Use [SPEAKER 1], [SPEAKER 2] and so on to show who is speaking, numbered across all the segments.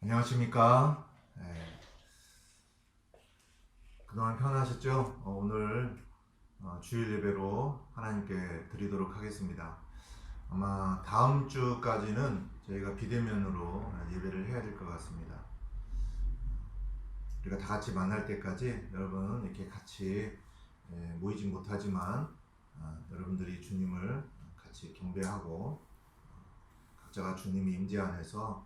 [SPEAKER 1] 안녕하십니까? 네, 그동안 편하셨죠? 오늘 주일 예배로 하나님께 드리도록 하겠습니다. 아마 다음 주까지는 저희가 비대면으로 예배를 해야 될 것 같습니다. 우리가 다 같이 만날 때까지 여러분 이렇게 같이 모이지 못하지만 여러분들이 주님을 같이 경배하고 각자가 주님의 임재 안에서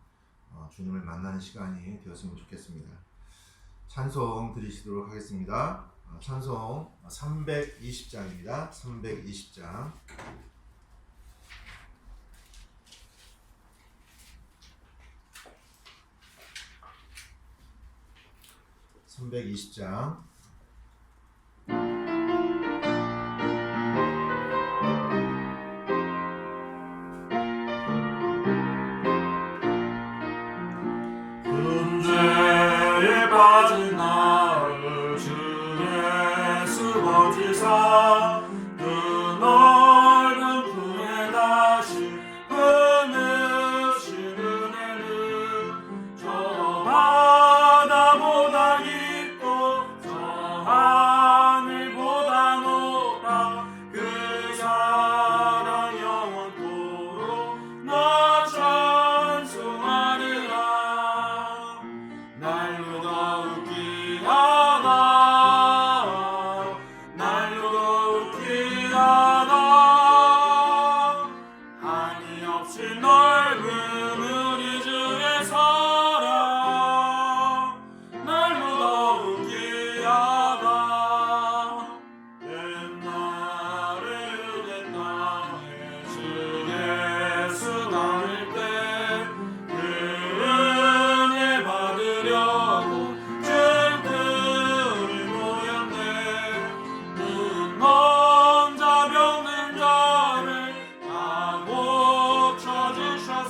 [SPEAKER 1] 주님을 만나는 시간이 되었으면 좋겠습니다. 찬송 드리시도록 하겠습니다. 찬송 320장입니다. 320장. 320장.
[SPEAKER 2] 문제에 빠진 나를 주 예수 거지사 그 넓은 품에 다시 끊으신 은혜는 저 바다보다 깊고 저 하늘보다 높다. 그 사랑 영원토록 나 찬송하리라. 날로 더욱 귀하다. 날로 더욱 귀하다. 한이 없이 넓은 우리 주의 사랑. 날로 더욱 귀하다. 옛날에 유대 땅에 주 예수 나를 때 그 은혜 받으려고 증들이 모였네. 눈먼 자 병든 자를 다 고쳐주셨으니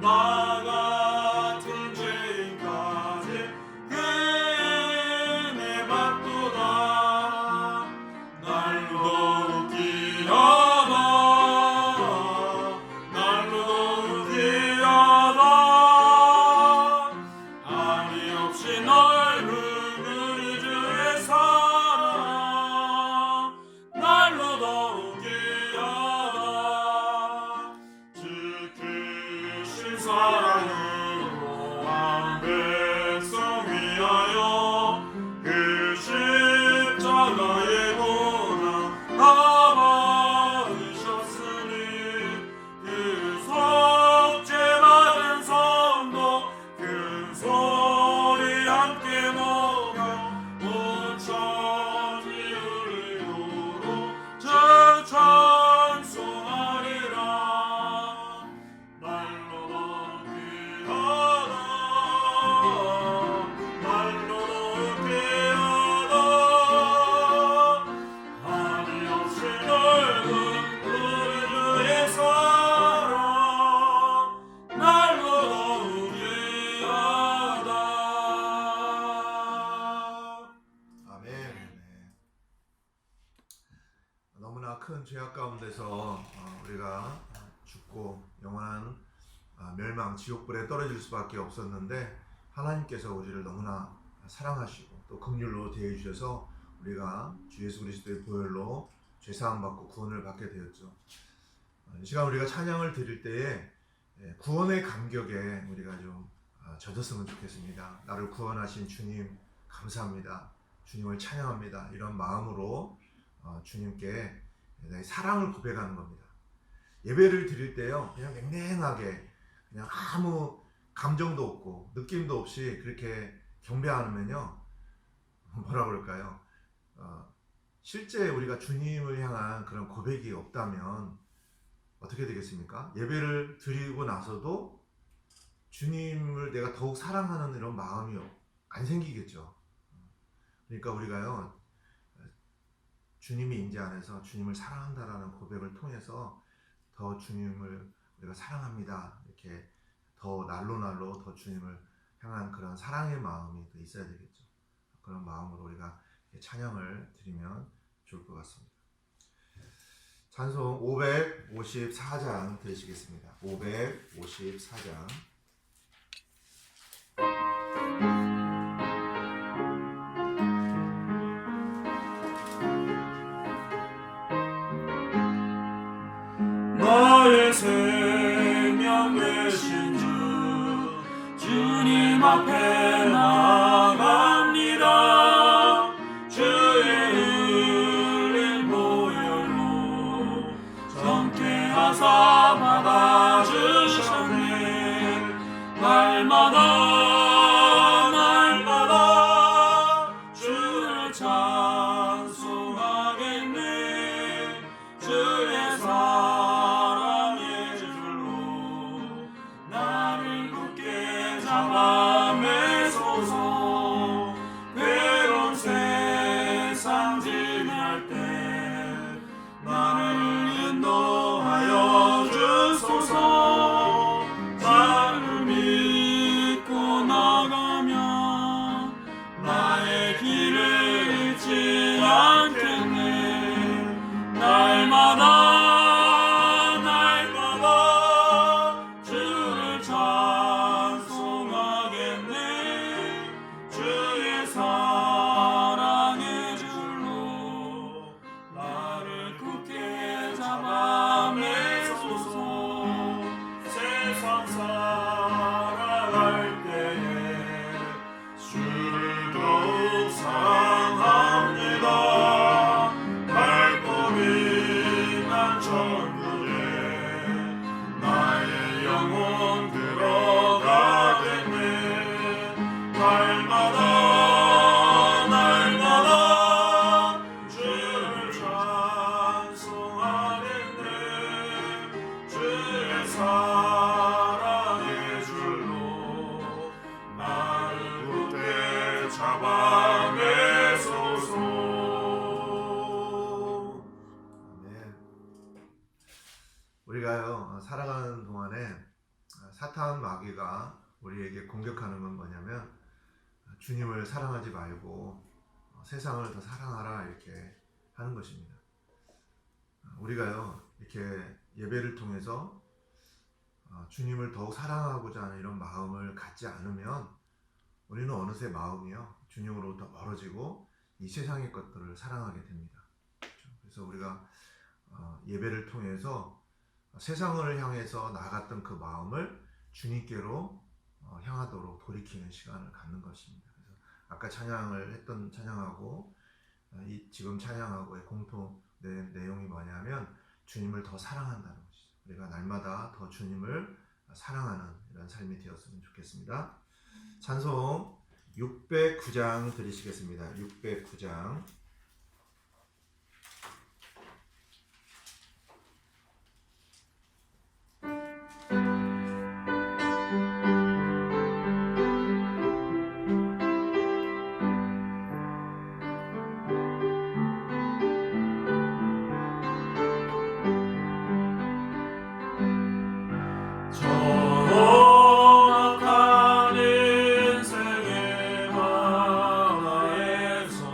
[SPEAKER 2] 나 같은 죄인까지 그 은혜 받도다. 날로 더욱 귀하다. 날로 더욱 귀하다. 한이 없이 넓은 우리 주의 사랑. 날로 더욱 귀하다. 주 크신 사랑으로 한 백성 위하여 그 십자가의 고난 다 받으셨으니 그 속죄 받은 성도 큰 소리 함께 모여 온 천지 울리도록 주 찬송하리라. 날로 더욱 귀하다. 날로 더욱 귀하다. 한이 없이 넓은 우리 주의 사랑. 날로 더욱 귀하다.
[SPEAKER 1] 아멘. 너무나 큰 죄악 가운데서 우리가 죽고 영원한 멸망 지옥불에 떨어질 수밖에 없었는데 하나님께서 우리를 너무나 사랑하시고 또 긍휼로 대해 주셔서 우리가 주 예수 그리스도의 보혈로 죄사함 받고 구원을 받게 되었죠. 이 시간 우리가 찬양을 드릴 때에 구원의 감격에 우리가 좀 젖었으면 좋겠습니다. 나를 구원하신 주님 감사합니다. 주님을 찬양합니다. 이런 마음으로 주님께 나의 사랑을 고백하는 겁니다. 예배를 드릴 때요, 그냥 냉랭하게 그냥 아무 감정도 없고 느낌도 없이 그렇게 경배하면요, 뭐라 그럴까요? 실제 우리가 주님을 향한 그런 고백이 없다면 어떻게 되겠습니까? 예배를 드리고 나서도 주님을 내가 더욱 사랑하는 이런 마음이 안 생기겠죠. 그러니까 우리가요, 주님의 임재 안에서 주님을 사랑한다라는 고백을 통해서 더 주님을 우리가 사랑합니다. 이렇게 더 날로 더 주님을 향한 그런 사랑의 마음이 더 있어야 되겠죠. 그런 마음으로 우리가 찬양을 드리면 좋을 것 같습니다. 찬송 554장 드리시겠습니다. 554장.
[SPEAKER 2] 나의 생명 되신 주 주님 앞에 나갑니다. 주의 흘린 보혈로 정케 하사 받아주셨네. 날마다 주를 찬송하겠네. 주의 사랑의 줄로 나를 굳게 잡아 매소서. 괴로운 세상 지날 때 나를 인도하여 주소서. 나를 믿고 나가면 나의 길을 잃지 않겠네. 날마다 주를 찬송하겠네. 주의 사랑의 줄로 나를 굳게 잡아 매소서. 세상 살아갈 때에 주를 더욱 사랑합니다. 밝고 빛난 천국에 나의 영혼 들어가겠네. 날마다 주를 찬송하겠네. 주의 사랑의 줄로 나를 굳게 잡아 매소서.
[SPEAKER 1] 아멘. 우리가요 살아가는 동안에 사탄 마귀가 우리에게 공격하는 건 뭐냐면 주님을 사랑하지 말고 세상을 더 사랑하라 이렇게 하는 것입니다. 우리가요 이렇게 예배를 통해서 주님을 더욱 사랑하고자 하는 이런 마음을 갖지 않으면 우리는 어느새 마음이요 주님으로부터 멀어지고 이 세상의 것들을 사랑하게 됩니다. 그래서 우리가 예배를 통해서 세상을 향해서 나갔던 그 마음을 주님께로 향하도록 돌이키는 시간을 갖는 것입니다. 그래서 아까 찬양을 했던 찬양하고 지금 찬양하고의 공통 내용이 뭐냐면 주님을 더 사랑한다는 것이죠. 우리가 날마다 더 주님을 사랑하는 이런 삶이 되었으면 좋겠습니다. 찬송 609장 드리시겠습니다. 609장.
[SPEAKER 2] 험악한 인생의 바다에서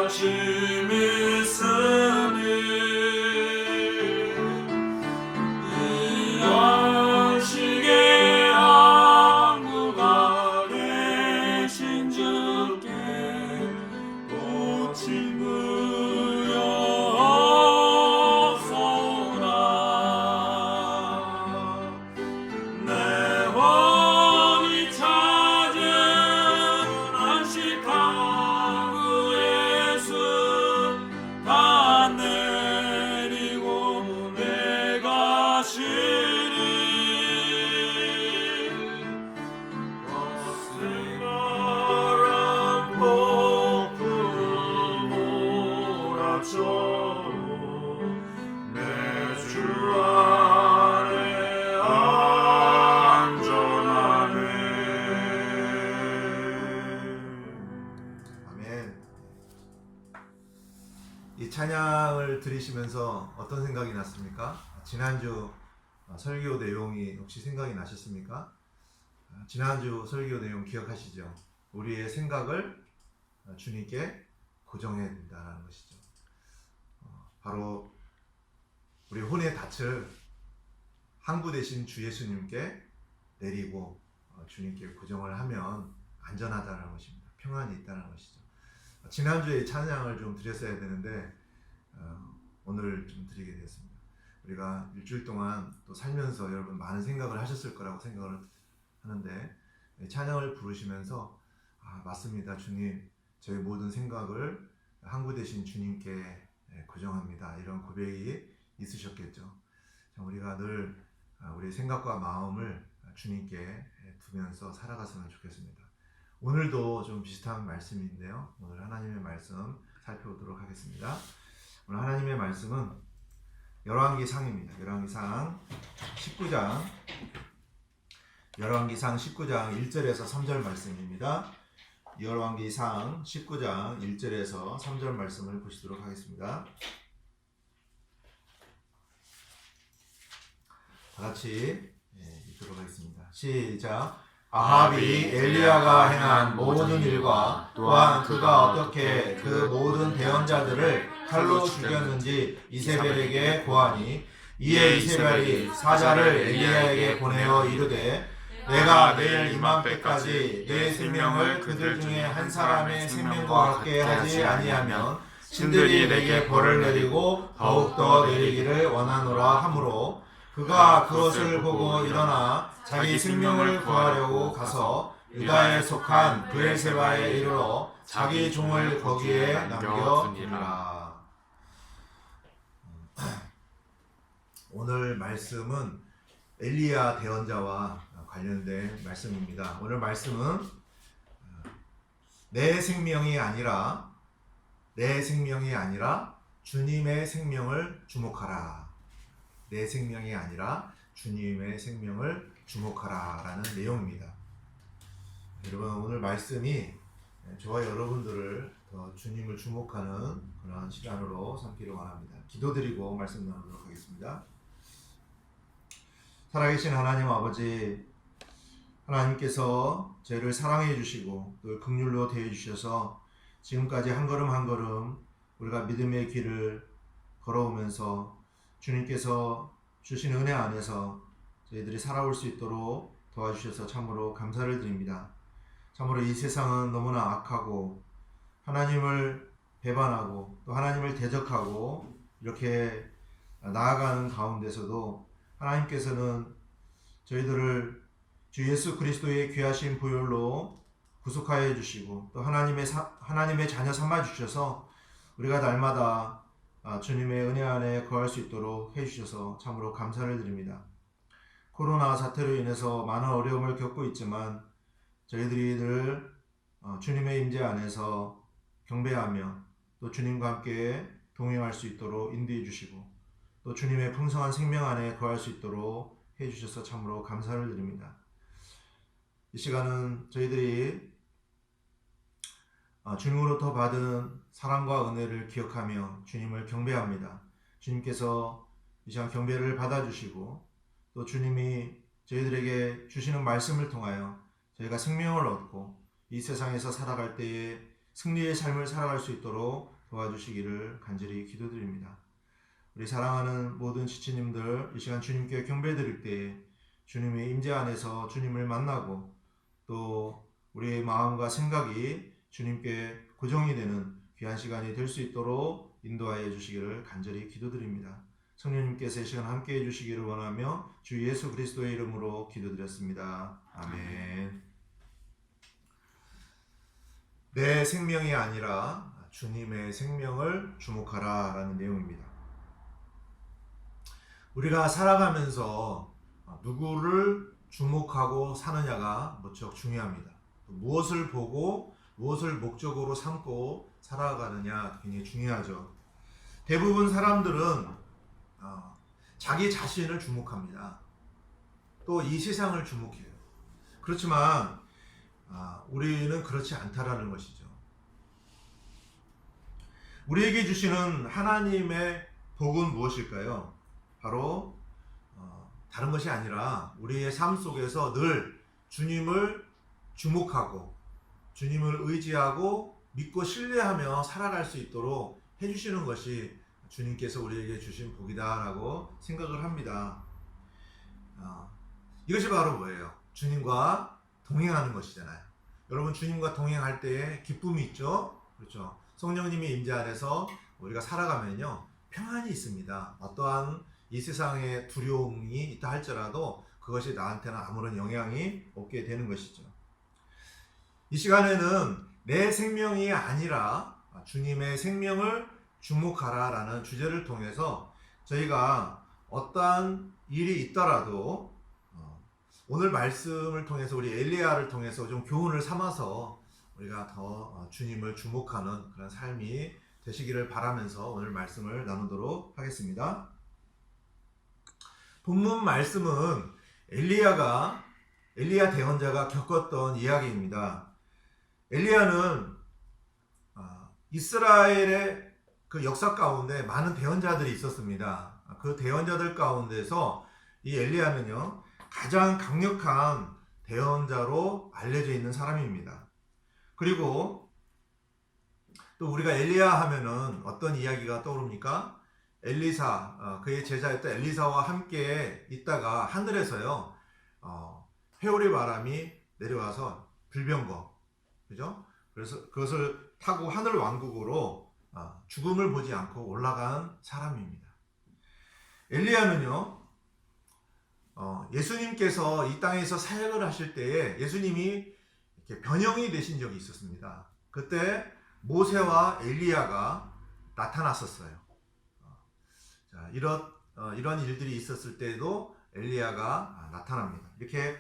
[SPEAKER 2] 하심 있으니 이 안식의 항구가 되신 주께 꽃이 무여서오나 내 혼이 찾은 안식 항구 예수 다 내리고 내가 시리 거스가란 폭풍 몰아쳐도 내 주 안에 안전하네.
[SPEAKER 1] 아멘. 이 찬양을 들으시면서 어떤 생각이 났습니까? 지난주 설교 내용이 혹시 생각이 나셨습니까? 지난주 설교 내용 기억하시죠? 우리의 생각을 주님께 고정해야 된다는 것이죠. 바로 우리 혼의 닻을 항구 되신 주 예수님께 내리고 주님께 고정을 하면 안전하다는 것입니다. 평안이 있다는 것이죠. 지난주에 찬양을 좀 드렸어야 되는데 오늘 좀 드리게 되었습니다. 우리가 일주일 동안 또 살면서 여러분 많은 생각을 하셨을 거라고 생각을 하는데 찬양을 부르시면서 맞습니다. 주님, 저의 모든 생각을 항구 되신 주님께 고정합니다. 이런 고백이 있으셨겠죠. 우리가 늘 우리의 생각과 마음을 주님께 두면서 살아갔으면 좋겠습니다. 오늘도 좀 비슷한 말씀인데요. 오늘 하나님의 말씀 살펴보도록 하겠습니다. 오늘 하나님의 말씀은 열왕기상입니다. 열왕기상 19장 1절에서 3절 말씀입니다. 열왕기상 19장 1절에서 3절 말씀을 보시도록 하겠습니다. 다 같이 읽도록 하겠습니다. 시작. 아합이 엘리야가 행한 모든 일과 또한 그가 어떻게 그 모든 대언자들을 칼로 죽였는지 이세벨에게 고하니, 이에 이세벨이 사자를 엘리야에게 보내어 이르되, 내가 내일 이맘때까지 내 생명을 그들 중에 한 사람의 생명과 같게 하지 아니하면 신들이 내게 벌을 내리고 더욱더 내리기를 원하노라 하므로, 그가 그것을 보고 일어나 자기 생명을 구하려고 가서 유다에 속한 브엘세바에 이르러 자기 종을 거기에 남겨두니라. 오늘 말씀은 엘리야 대언자와 관련된 말씀입니다. 오늘 말씀은 내 생명이 아니라 주님의 생명을 주목하라. 내 생명이 아니라 주님의 생명을 주목하라 라는 내용입니다. 여러분, 오늘 말씀이 저와 여러분들을 더 주님을 주목하는 그런 시간으로 삼기를 원합니다. 기도드리고 말씀 나누도록 하겠습니다. 살아계신 하나님 아버지, 하나님께서 저희를 사랑해 주시고 또 긍휼로 대해 주셔서 지금까지 한 걸음 한 걸음 우리가 믿음의 길을 걸어오면서 주님께서 주신 은혜 안에서 저희들이 살아올 수 있도록 도와주셔서 참으로 감사를 드립니다. 참으로 이 세상은 너무나 악하고 하나님을 배반하고 또 하나님을 대적하고 이렇게 나아가는 가운데서도 하나님께서는 저희들을 주 예수 그리스도의 귀하신 보혈로 구속하여 주시고 또 하나님의 자녀 삼아 주셔서 우리가 날마다 주님의 은혜 안에 거할 수 있도록 해주셔서 참으로 감사를 드립니다. 코로나 사태로 인해서 많은 어려움을 겪고 있지만 저희들이 늘 주님의 임재 안에서 경배하며 또 주님과 함께 동행할 수 있도록 인도해 주시고 또 주님의 풍성한 생명 안에 거할 수 있도록 해주셔서 참으로 감사를 드립니다. 이 시간은 저희들이 주님으로부터 받은 사랑과 은혜를 기억하며 주님을 경배합니다. 주님께서 이 시간 경배를 받아주시고 또 주님이 저희들에게 주시는 말씀을 통하여 저희가 생명을 얻고 이 세상에서 살아갈 때에 승리의 삶을 살아갈 수 있도록 도와주시기를 간절히 기도드립니다. 우리 사랑하는 모든 지체님들, 이 시간 주님께 경배드릴 때에 주님의 임재 안에서 주님을 만나고 또 우리의 마음과 생각이 주님께 고정이 되는 귀한 시간이 될 수 있도록 인도하여 주시기를 간절히 기도드립니다. 성령님께서 이 시간 함께 해주시기를 원하며 주 예수 그리스도의 이름으로 기도드렸습니다. 아멘. 내 생명이 아니라 주님의 생명을 주목하라 라는 내용입니다. 우리가 살아가면서 누구를 주목하고 사느냐가 무척 중요합니다. 무엇을 보고 무엇을 목적으로 삼고 살아가느냐 굉장히 중요하죠. 대부분 사람들은 자기 자신을 주목합니다. 또 이 세상을 주목해요. 그렇지만 우리는 그렇지 않다라는 것이죠. 우리에게 주시는 하나님의 복은 무엇일까요? 바로 다른 것이 아니라 우리의 삶 속에서 늘 주님을 주목하고 주님을 의지하고 믿고 신뢰하며 살아갈 수 있도록 해주시는 것이 주님께서 우리에게 주신 복이다라고 생각을 합니다. 이것이 바로 뭐예요? 주님과 동행하는 것이잖아요. 여러분, 주님과 동행할 때에 기쁨이 있죠? 그렇죠? 성령님이 임재 안에서 우리가 살아가면요 평안이 있습니다. 어떠한 이 세상에 두려움이 있다 할지라도 그것이 나한테는 아무런 영향이 없게 되는 것이죠. 이 시간에는 내 생명이 아니라 주님의 생명을 주목하라 라는 주제를 통해서 저희가 어떠한 일이 있더라도 오늘 말씀을 통해서 우리 엘리야를 통해서 좀 교훈을 삼아서 우리가 더 주님을 주목하는 그런 삶이 되시기를 바라면서 오늘 말씀을 나누도록 하겠습니다. 본문 말씀은 엘리야 대언자가 겪었던 이야기입니다. 엘리야는 이스라엘의 그 역사 가운데 많은 대언자들이 있었습니다. 그 대언자들 가운데서 이 엘리야는요 가장 강력한 대언자로 알려져 있는 사람입니다. 그리고 또 우리가 엘리야 하면은 어떤 이야기가 떠오릅니까? 엘리사, 그의 제자였던 엘리사와 함께 있다가 하늘에서요 회오리 바람이 내려와서 불병거, 그죠? 그래서 그것을 타고 하늘 왕국으로 죽음을 보지 않고 올라간 사람입니다. 엘리야는요 예수님께서 이 땅에서 사역을 하실 때에 예수님이 이렇게 변형이 되신 적이 있었습니다. 그때 모세와 엘리야가 나타났었어요. 자, 이런 일들이 있었을 때도 엘리야가 나타납니다. 이렇게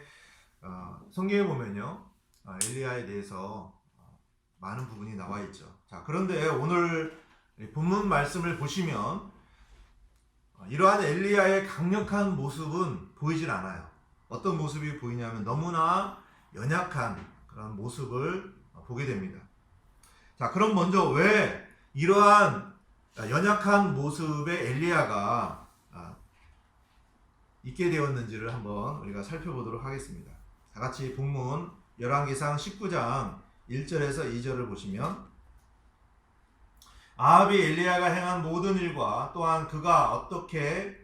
[SPEAKER 1] 성경에 보면요 엘리야에 대해서 많은 부분이 나와 있죠. 자, 그런데 오늘 본문 말씀을 보시면 이러한 엘리야의 강력한 모습은 보이질 않아요. 어떤 모습이 보이냐면 너무나 연약한 그런 모습을 보게 됩니다. 자, 그럼 먼저 왜 이러한 연약한 모습의 엘리야가 있게 되었는지를 한번 우리가 살펴보도록 하겠습니다. 다 같이 본문 열왕기상 19장 1절에서 2절을 보시면 아합이 엘리야가 행한 모든 일과 또한 그가 어떻게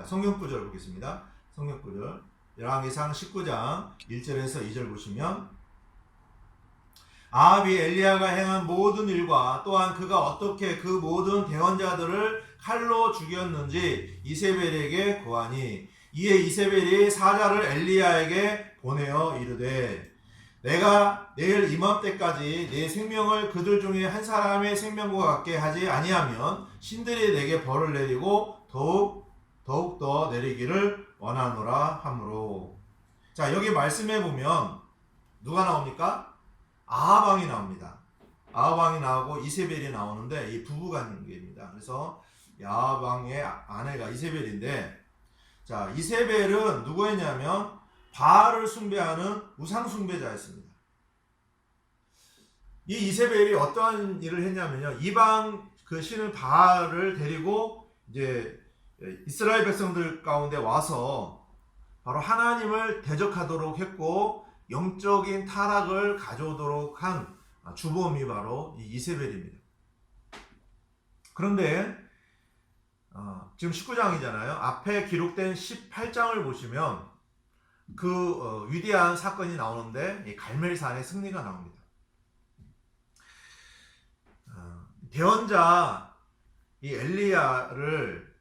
[SPEAKER 1] 성경 구절 보겠습니다. 성경 구절 열왕기상 19장 1절에서 2절 보시면 아합이 엘리야가 행한 모든 일과 또한 그가 어떻게 그 모든 대언자들을 칼로 죽였는지 이세벨에게 고하니 이에 이세벨이 사자를 엘리야에게 보내어 이르되 내가 내일 이맘때까지 내 생명을 그들 중에 한 사람의 생명과 같게 하지 아니하면 신들이 내게 벌을 내리고 더욱더 내리기를 원하노라 하므로. 자, 여기 말씀해 보면 누가 나옵니까? 아합 왕이 나옵니다. 아합 왕이 나오고 이세벨이 나오는데 이 부부관계입니다. 그래서 아합 왕의 아내가 이세벨인데, 자, 이세벨은 누구였냐면 바알을 숭배하는 우상 숭배자였습니다. 이 이세벨이 어떠한 일을 했냐면요, 이방 그 신을 바알을 데리고 이제 이스라엘 백성들 가운데 와서 바로 하나님을 대적하도록 했고 영적인 타락을 가져오도록 한 주범이 바로 이 이세벨입니다. 그런데 지금 19장이잖아요. 앞에 기록된 18장을 보시면 그 위대한 사건이 나오는데 이 갈멜산의 승리가 나옵니다. 대언자 이 엘리야를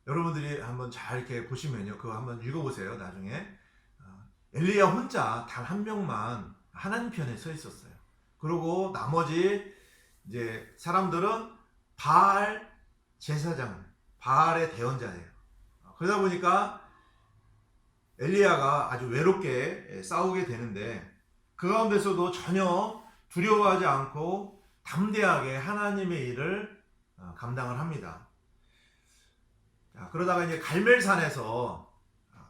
[SPEAKER 1] 여러분들이 한번 잘 이렇게 보시면요, 그거 한번 읽어보세요. 나중에 엘리야 혼자 단 한 명만 하나님 편에 서 있었어요. 그리고 나머지 이제 사람들은 바알 제사장, 바알의 대언자예요. 그러다 보니까 엘리야가 아주 외롭게 싸우게 되는데 그 가운데서도 전혀 두려워하지 않고 담대하게 하나님의 일을 감당을 합니다. 자, 그러다가 이제 갈멜산에서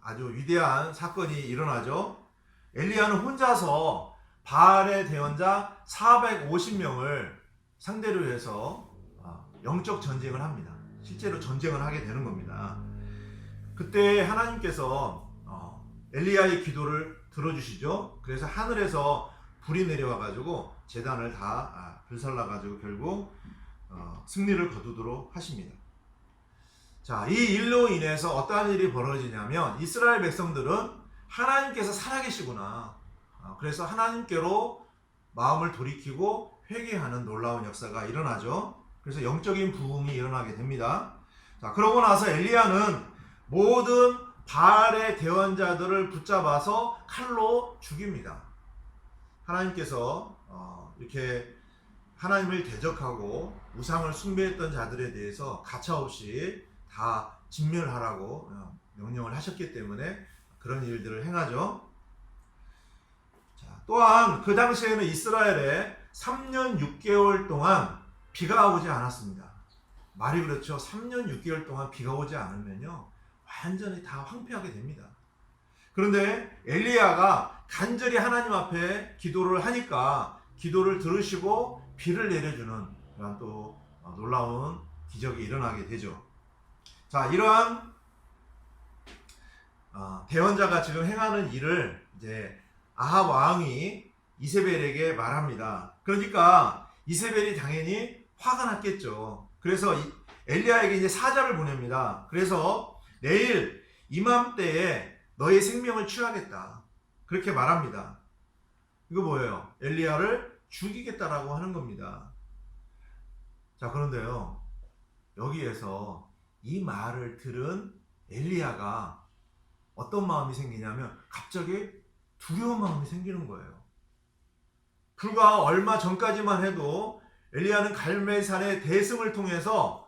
[SPEAKER 1] 아주 위대한 사건이 일어나죠. 엘리야는 혼자서 바알의 대언자 450명을 상대로 해서 영적 전쟁을 합니다. 실제로 전쟁을 하게 되는 겁니다. 그때 하나님께서 엘리야의 기도를 들어주시죠. 그래서 하늘에서 불이 내려와 가지고 제단을 다 불살라 가지고 결국 승리를 거두도록 하십니다. 자, 이 일로 인해서 어떠한 일이 벌어지냐면 이스라엘 백성들은 하나님께서 살아계시구나, 그래서 하나님께로 마음을 돌이키고 회개하는 놀라운 역사가 일어나죠. 그래서 영적인 부흥이 일어나게 됩니다. 자, 그러고 나서 엘리야는 모든 바알의 대언자들을 붙잡아서 칼로 죽입니다. 하나님께서 이렇게 하나님을 대적하고 우상을 숭배했던 자들에 대해서 가차없이 다 진멸하라고 명령을 하셨기 때문에 그런 일들을 행하죠. 자, 또한 그 당시에는 이스라엘에 3년 6개월 동안 비가 오지 않았습니다. 말이 그렇죠. 3년 6개월 동안 비가 오지 않으면요, 완전히 다 황폐하게 됩니다. 그런데 엘리야가 간절히 하나님 앞에 기도를 하니까 기도를 들으시고 비를 내려주는 그런 또 놀라운 기적이 일어나게 되죠. 자, 이러한 대언자가 지금 행하는 일을 이제 아합 왕이 이세벨에게 말합니다. 그러니까 이세벨이 당연히 화가 났겠죠. 그래서 엘리야에게 이제 사자를 보냅니다. 그래서 내일 이맘때에 너의 생명을 취하겠다, 그렇게 말합니다. 이거 뭐예요? 엘리야를 죽이겠다라고 하는 겁니다. 자, 그런데요, 여기에서 이 말을 들은 엘리야가 어떤 마음이 생기냐면 갑자기 두려운 마음이 생기는 거예요. 불과 얼마 전까지만 해도 엘리야는 갈멜산의 대승을 통해서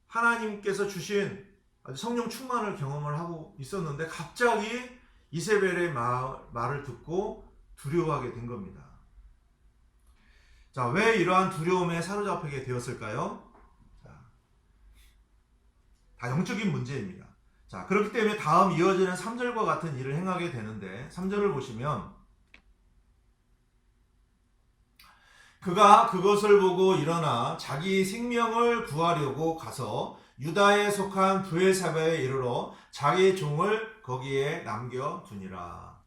[SPEAKER 1] 하나님께서 주신 성령 충만을 경험을 하고 있었는데 갑자기 이세벨의 말을 듣고 두려워하게 된 겁니다. 자, 왜 이러한 두려움에 사로잡히게 되었을까요? 자, 다 영적인 문제입니다. 자, 그렇기 때문에 다음 이어지는 3절과 같은 일을 행하게 되는데 3절을 보시면 그가 그것을 보고 일어나 자기 생명을 구하려고 가서 유다에 속한 브엘사바에 이르러 자기 종을 거기에 남겨두니라.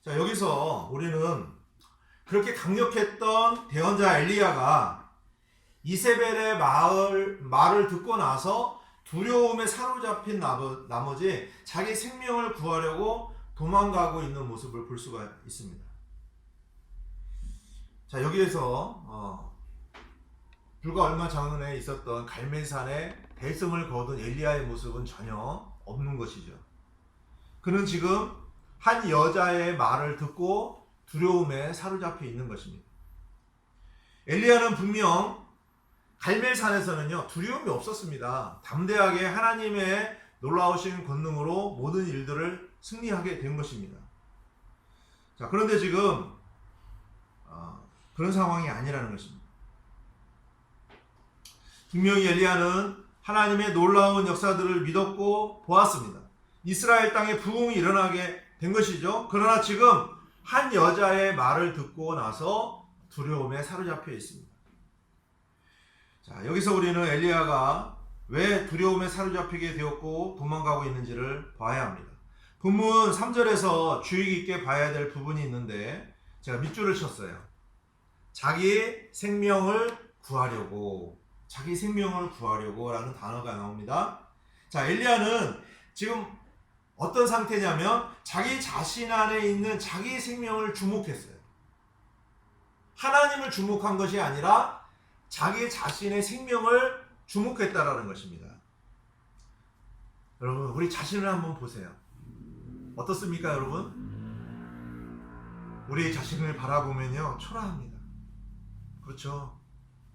[SPEAKER 1] 자, 여기서 우리는 그렇게 강력했던 대언자 엘리야가 이세벨의 말을 듣고 나서 두려움에 사로잡힌 나머지 자기 생명을 구하려고 도망가고 있는 모습을 볼 수가 있습니다. 자, 여기에서 불과 얼마 전에 있었던 갈멜산의 대승을 거둔 엘리야의 모습은 전혀 없는 것이죠. 그는 지금 한 여자의 말을 듣고 두려움에 사로잡혀 있는 것입니다. 엘리야는 분명 갈멜산에서는요, 두려움이 없었습니다. 담대하게 하나님의 놀라우신 권능으로 모든 일들을 승리하게 된 것입니다. 자, 그런데 지금 그런 상황이 아니라는 것입니다. 분명히 엘리야는 하나님의 놀라운 역사들을 믿었고 보았습니다. 이스라엘 땅에 부흥이 일어나게 된 것이죠. 그러나 지금 한 여자의 말을 듣고 나서 두려움에 사로잡혀 있습니다. 자, 여기서 우리는 엘리야가 왜 두려움에 사로잡히게 되었고 도망가고 있는지를 봐야 합니다. 본문 3절에서 주의 깊게 봐야 될 부분이 있는데 제가 밑줄을 쳤어요. 자기 생명을 구하려고, 자기 생명을 구하려고 라는 단어가 나옵니다. 자, 엘리야는 지금 어떤 상태냐면 자기 자신 안에 있는 자기 생명을 주목했어요. 하나님을 주목한 것이 아니라 자기 자신의 생명을 주목했다라는 것입니다. 여러분, 우리 자신을 한번 보세요. 어떻습니까, 여러분? 우리 자신을 바라보면요, 초라합니다. 그렇죠?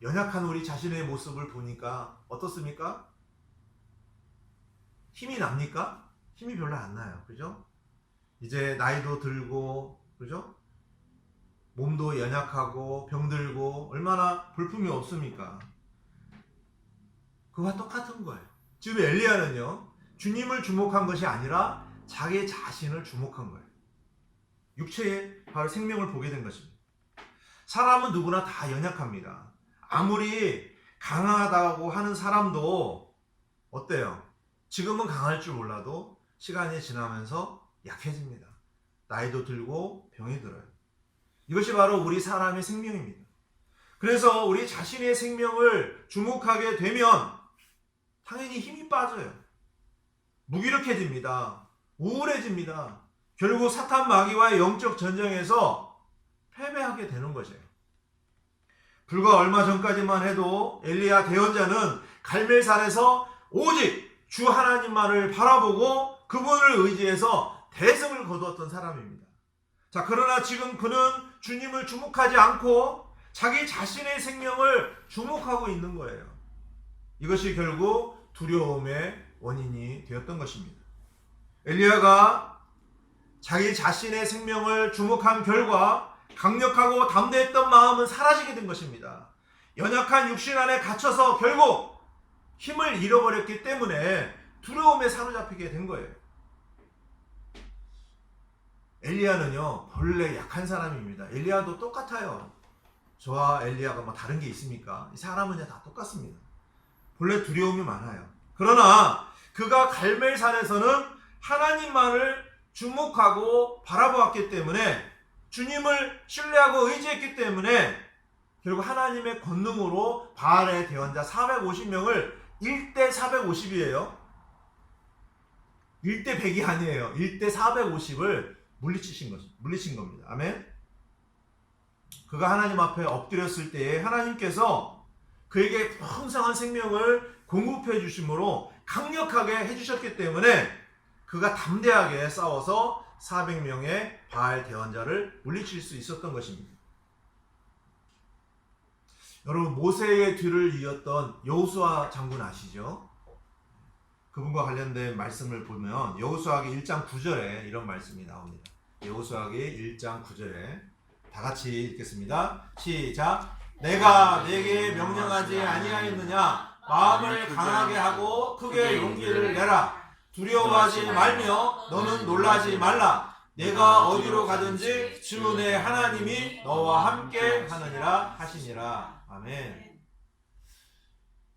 [SPEAKER 1] 연약한 우리 자신의 모습을 보니까 어떻습니까? 힘이 납니까? 힘이 별로 안 나요. 그죠? 이제 나이도 들고, 그죠? 몸도 연약하고 병들고 얼마나 볼품이 없습니까? 그와 똑같은 거예요. 지금 엘리야는요, 주님을 주목한 것이 아니라 자기 자신을 주목한 거예요. 육체의 바로 생명을 보게 된 것입니다. 사람은 누구나 다 연약합니다. 아무리 강하다고 하는 사람도 어때요? 지금은 강할 줄 몰라도 시간이 지나면서 약해집니다. 나이도 들고 병이 들어요. 이것이 바로 우리 사람의 생명입니다. 그래서 우리 자신의 생명을 주목하게 되면 당연히 힘이 빠져요. 무기력해집니다. 우울해집니다. 결국 사탄 마귀와의 영적 전쟁에서 패배하게 되는 것이에요. 불과 얼마 전까지만 해도 엘리야 대언자는 갈멜산에서 오직 주 하나님만을 바라보고 그분을 의지해서 대승을 거두었던 사람입니다. 자, 그러나 지금 그는 주님을 주목하지 않고 자기 자신의 생명을 주목하고 있는 거예요. 이것이 결국 두려움의 원인이 되었던 것입니다. 엘리야가 자기 자신의 생명을 주목한 결과 강력하고 담대했던 마음은 사라지게 된 것입니다. 연약한 육신 안에 갇혀서 결국 힘을 잃어버렸기 때문에 두려움에 사로잡히게 된 거예요. 엘리야는요, 본래 약한 사람입니다. 엘리야도 똑같아요. 저와 엘리야가 뭐 다른 게 있습니까? 이 사람은 다 똑같습니다. 본래 두려움이 많아요. 그러나 그가 갈멜산에서는 하나님만을 주목하고 바라보았기 때문에, 주님을 신뢰하고 의지했기 때문에 결국 하나님의 권능으로 바알의 대언자 450명을 1대 450이에요. 1대 100이 아니에요. 1대 450을 물리친 겁니다. 아멘. 그가 하나님 앞에 엎드렸을 때에 하나님께서 그에게 풍성한 생명을 공급해 주심으로 강력하게 해주셨기 때문에 그가 담대하게 싸워서 400명의 바알 대언자를 물리칠 수 있었던 것입니다. 여러분, 모세의 뒤를 이었던 여호수아 장군 아시죠? 그분과 관련된 말씀을 보면 여호수아기 1장 9절에 이런 말씀이 나옵니다. 여호수아기 1장 9절에 다 같이 읽겠습니다. 시작. 내가 내게 명령하지 아니하였느냐? 마음을 강하게 하고 크게 용기를 내라. 두려워하지 말며 너는 놀라지 말라. 내가 어디로 가든지 주 내 하나님이 너와 함께 하느니라 하시니라. 아멘.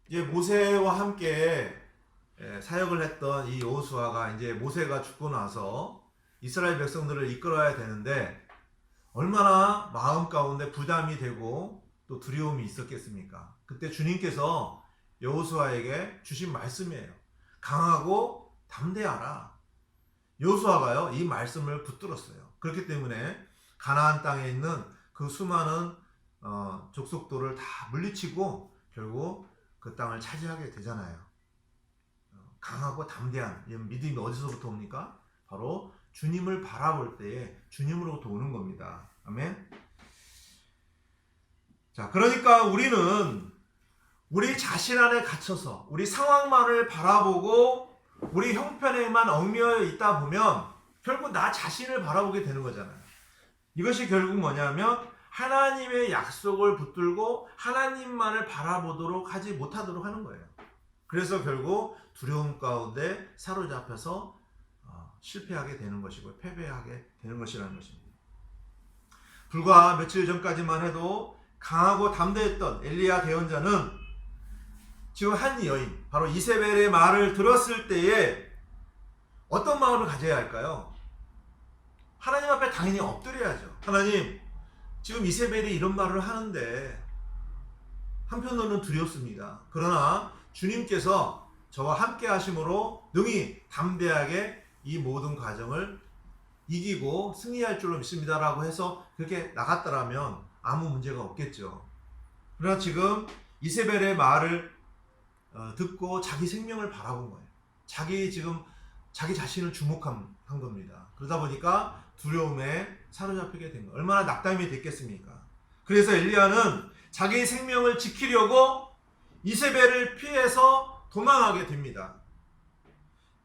[SPEAKER 1] 이제 모세와 함께 사역을 했던 이 여호수아가 이제 모세가 죽고 나서 이스라엘 백성들을 이끌어야 되는데 얼마나 마음 가운데 부담이 되고 또 두려움이 있었겠습니까? 그때 주님께서 여호수아에게 주신 말씀이에요. 강하고 담대하라. 여호수아가요, 이 말씀을 붙들었어요. 그렇기 때문에 가나안 땅에 있는 그 수많은 족속들을 다 물리치고 결국 그 땅을 차지하게 되잖아요. 강하고 담대한 믿음이 어디서부터 옵니까? 바로 주님을 바라볼 때에 주님으로부터 오는 겁니다. 아멘. 자, 그러니까 우리는 우리 자신 안에 갇혀서 우리 상황만을 바라보고 우리 형편에만 얽매여 있다 보면 결국 나 자신을 바라보게 되는 거잖아요. 이것이 결국 뭐냐면 하나님의 약속을 붙들고 하나님만을 바라보도록 하지 못하도록 하는 거예요. 그래서 결국 두려움 가운데 사로잡혀서 실패하게 되는 것이고 패배하게 되는 것이라는 것입니다. 불과 며칠 전까지만 해도 강하고 담대했던 엘리야 대언자는 지금 한 여인, 바로 이세벨의 말을 들었을 때에 어떤 마음을 가져야 할까요? 하나님 앞에 당연히 엎드려야죠. 하나님, 지금 이세벨이 이런 말을 하는데 한편으로는 두렵습니다. 그러나 주님께서 저와 함께 하심으로 능히 담대하게 이 모든 과정을 이기고 승리할 줄로 믿습니다라고 해서 그렇게 나갔더라면 아무 문제가 없겠죠. 그러나 지금 이세벨의 말을 듣고 자기 생명을 바라본 거예요. 자기 자신을 주목한 겁니다. 그러다 보니까 두려움에 사로잡히게 된 거예요. 얼마나 낙담이 됐겠습니까? 그래서 엘리야는 자기 생명을 지키려고 이세벨을 피해서 도망하게 됩니다.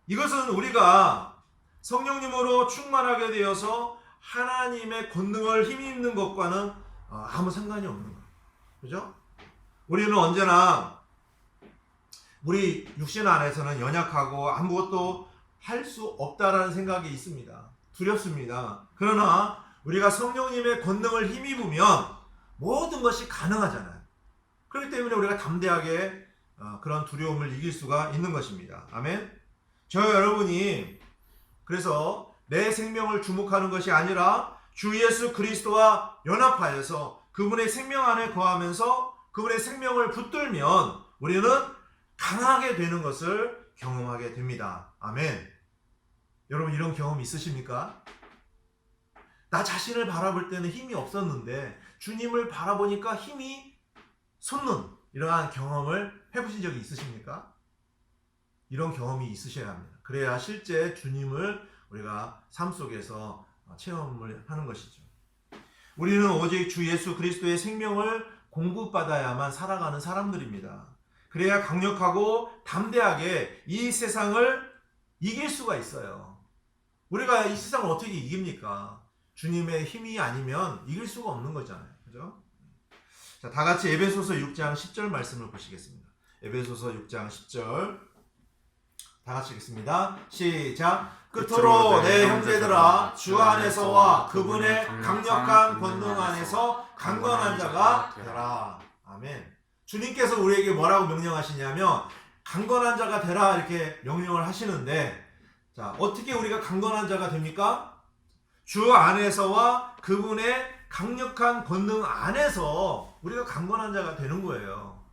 [SPEAKER 1] 이것은 우리가 성령님으로 충만하게 되어서 하나님의 권능을 힘입는 것과는 아무 상관이 없는 거예요. 그죠? 우리는 언제나 우리 육신 안에서는 연약하고 아무것도 할 수 없다라는 생각이 있습니다. 두렵습니다. 그러나 우리가 성령님의 권능을 힘입으면 모든 것이 가능하잖아요. 그렇기 때문에 우리가 담대하게 그런 두려움을 이길 수가 있는 것입니다. 아멘. 저와 여러분이 그래서 내 생명을 주목하는 것이 아니라 주 예수 그리스도와 연합하여서 그분의 생명 안에 거하면서 그분의 생명을 붙들면 우리는 강하게 되는 것을 경험하게 됩니다. 아멘. 여러분 이런 경험 있으십니까? 나 자신을 바라볼 때는 힘이 없었는데 주님을 바라보니까 힘이 솟는 이러한 경험을 해보신 적이 있으십니까? 이런 경험이 있으셔야 합니다. 그래야 실제 주님을 우리가 삶 속에서 체험을 하는 것이죠. 우리는 오직 주 예수 그리스도의 생명을 공급받아야만 살아가는 사람들입니다. 그래야 강력하고 담대하게 이 세상을 이길 수가 있어요. 우리가 이 세상을 어떻게 이깁니까? 주님의 힘이 아니면 이길 수가 없는 거잖아요. 그죠? 자, 다 같이 에베소서 6장 10절 말씀을 보시겠습니다. 에베소서 6장 10절 다 같이 읽겠습니다. 시작. 끝으로 내 형제들아 주 안에서와 그분의 강력한 권능 안에서 강건한 자가 되라. 아멘. 주님께서 우리에게 뭐라고 명령하시냐면 강건한 자가 되라 이렇게 명령을 하시는데 자, 어떻게 우리가 강건한 자가 됩니까? 주 안에서와 그분의 강력한 권능 안에서 우리가 강건한 자가 되는 거예요.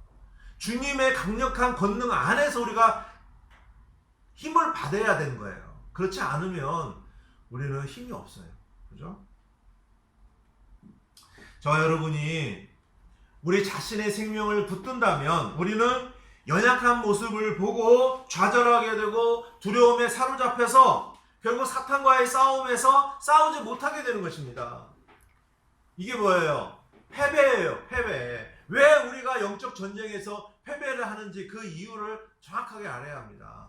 [SPEAKER 1] 주님의 강력한 권능 안에서 우리가 힘을 받아야 되는 거예요. 그렇지 않으면 우리는 힘이 없어요. 그죠? 저와 여러분이 우리 자신의 생명을 붙든다면 우리는 연약한 모습을 보고 좌절하게 되고 두려움에 사로잡혀서 결국 사탄과의 싸움에서 싸우지 못하게 되는 것입니다. 이게 뭐예요? 패배예요. 패배. 왜 우리가 영적 전쟁에서 패배를 하는지 그 이유를 정확하게 알아야 합니다.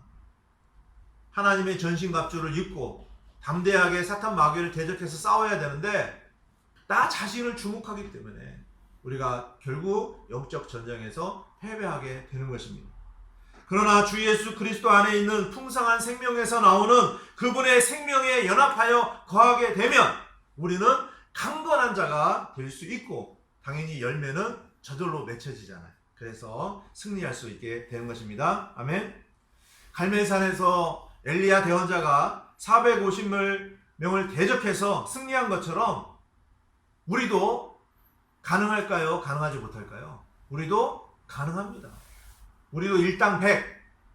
[SPEAKER 1] 하나님의 전신갑주를 입고 담대하게 사탄 마귀를 대적해서 싸워야 되는데 나 자신을 주목하기 때문에 우리가 결국 영적 전쟁에서 패배하게 되는 것입니다. 그러나 주 예수 그리스도 안에 있는 풍성한 생명에서 나오는 그분의 생명에 연합하여 거하게 되면 우리는 강건한 자가 될 수 있고 당연히 열매는 저절로 맺혀지잖아요. 그래서 승리할 수 있게 되는 것입니다. 아멘. 갈멜산에서 엘리야 대언자가 450명을 대적해서 승리한 것처럼 우리도 가능할까요? 가능하지 못할까요? 우리도 가능합니다. 우리도 1당 100,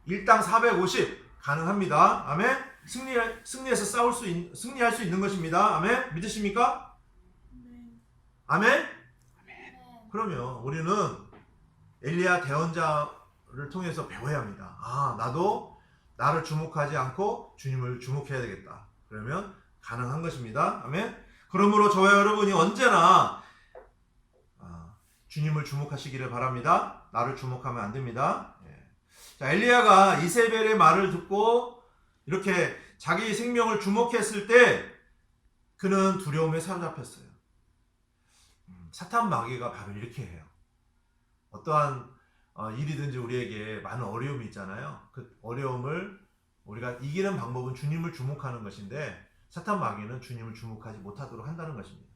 [SPEAKER 1] 1당 450 가능합니다. 아멘. 승리해서 승리할 수 있는 것입니다. 아멘. 믿으십니까? 아멘. 그러면 우리는 엘리야 대언자를 통해서 배워야 합니다. 나도 나를 주목하지 않고 주님을 주목해야 되겠다. 그러면 가능한 것입니다. 아멘. 그러므로 저와 여러분이 언제나 주님을 주목하시기를 바랍니다. 나를 주목하면 안 됩니다. 자, 엘리야가 이세벨의 말을 듣고 이렇게 자기 생명을 주목했을 때 그는 두려움에 사로잡혔어요. 사탄 마귀가 바로 이렇게 해요. 어떠한 일이든지 우리에게 많은 어려움이 있잖아요. 그 어려움을 우리가 이기는 방법은 주님을 주목하는 것인데 사탄 마귀는 주님을 주목하지 못하도록 한다는 것입니다.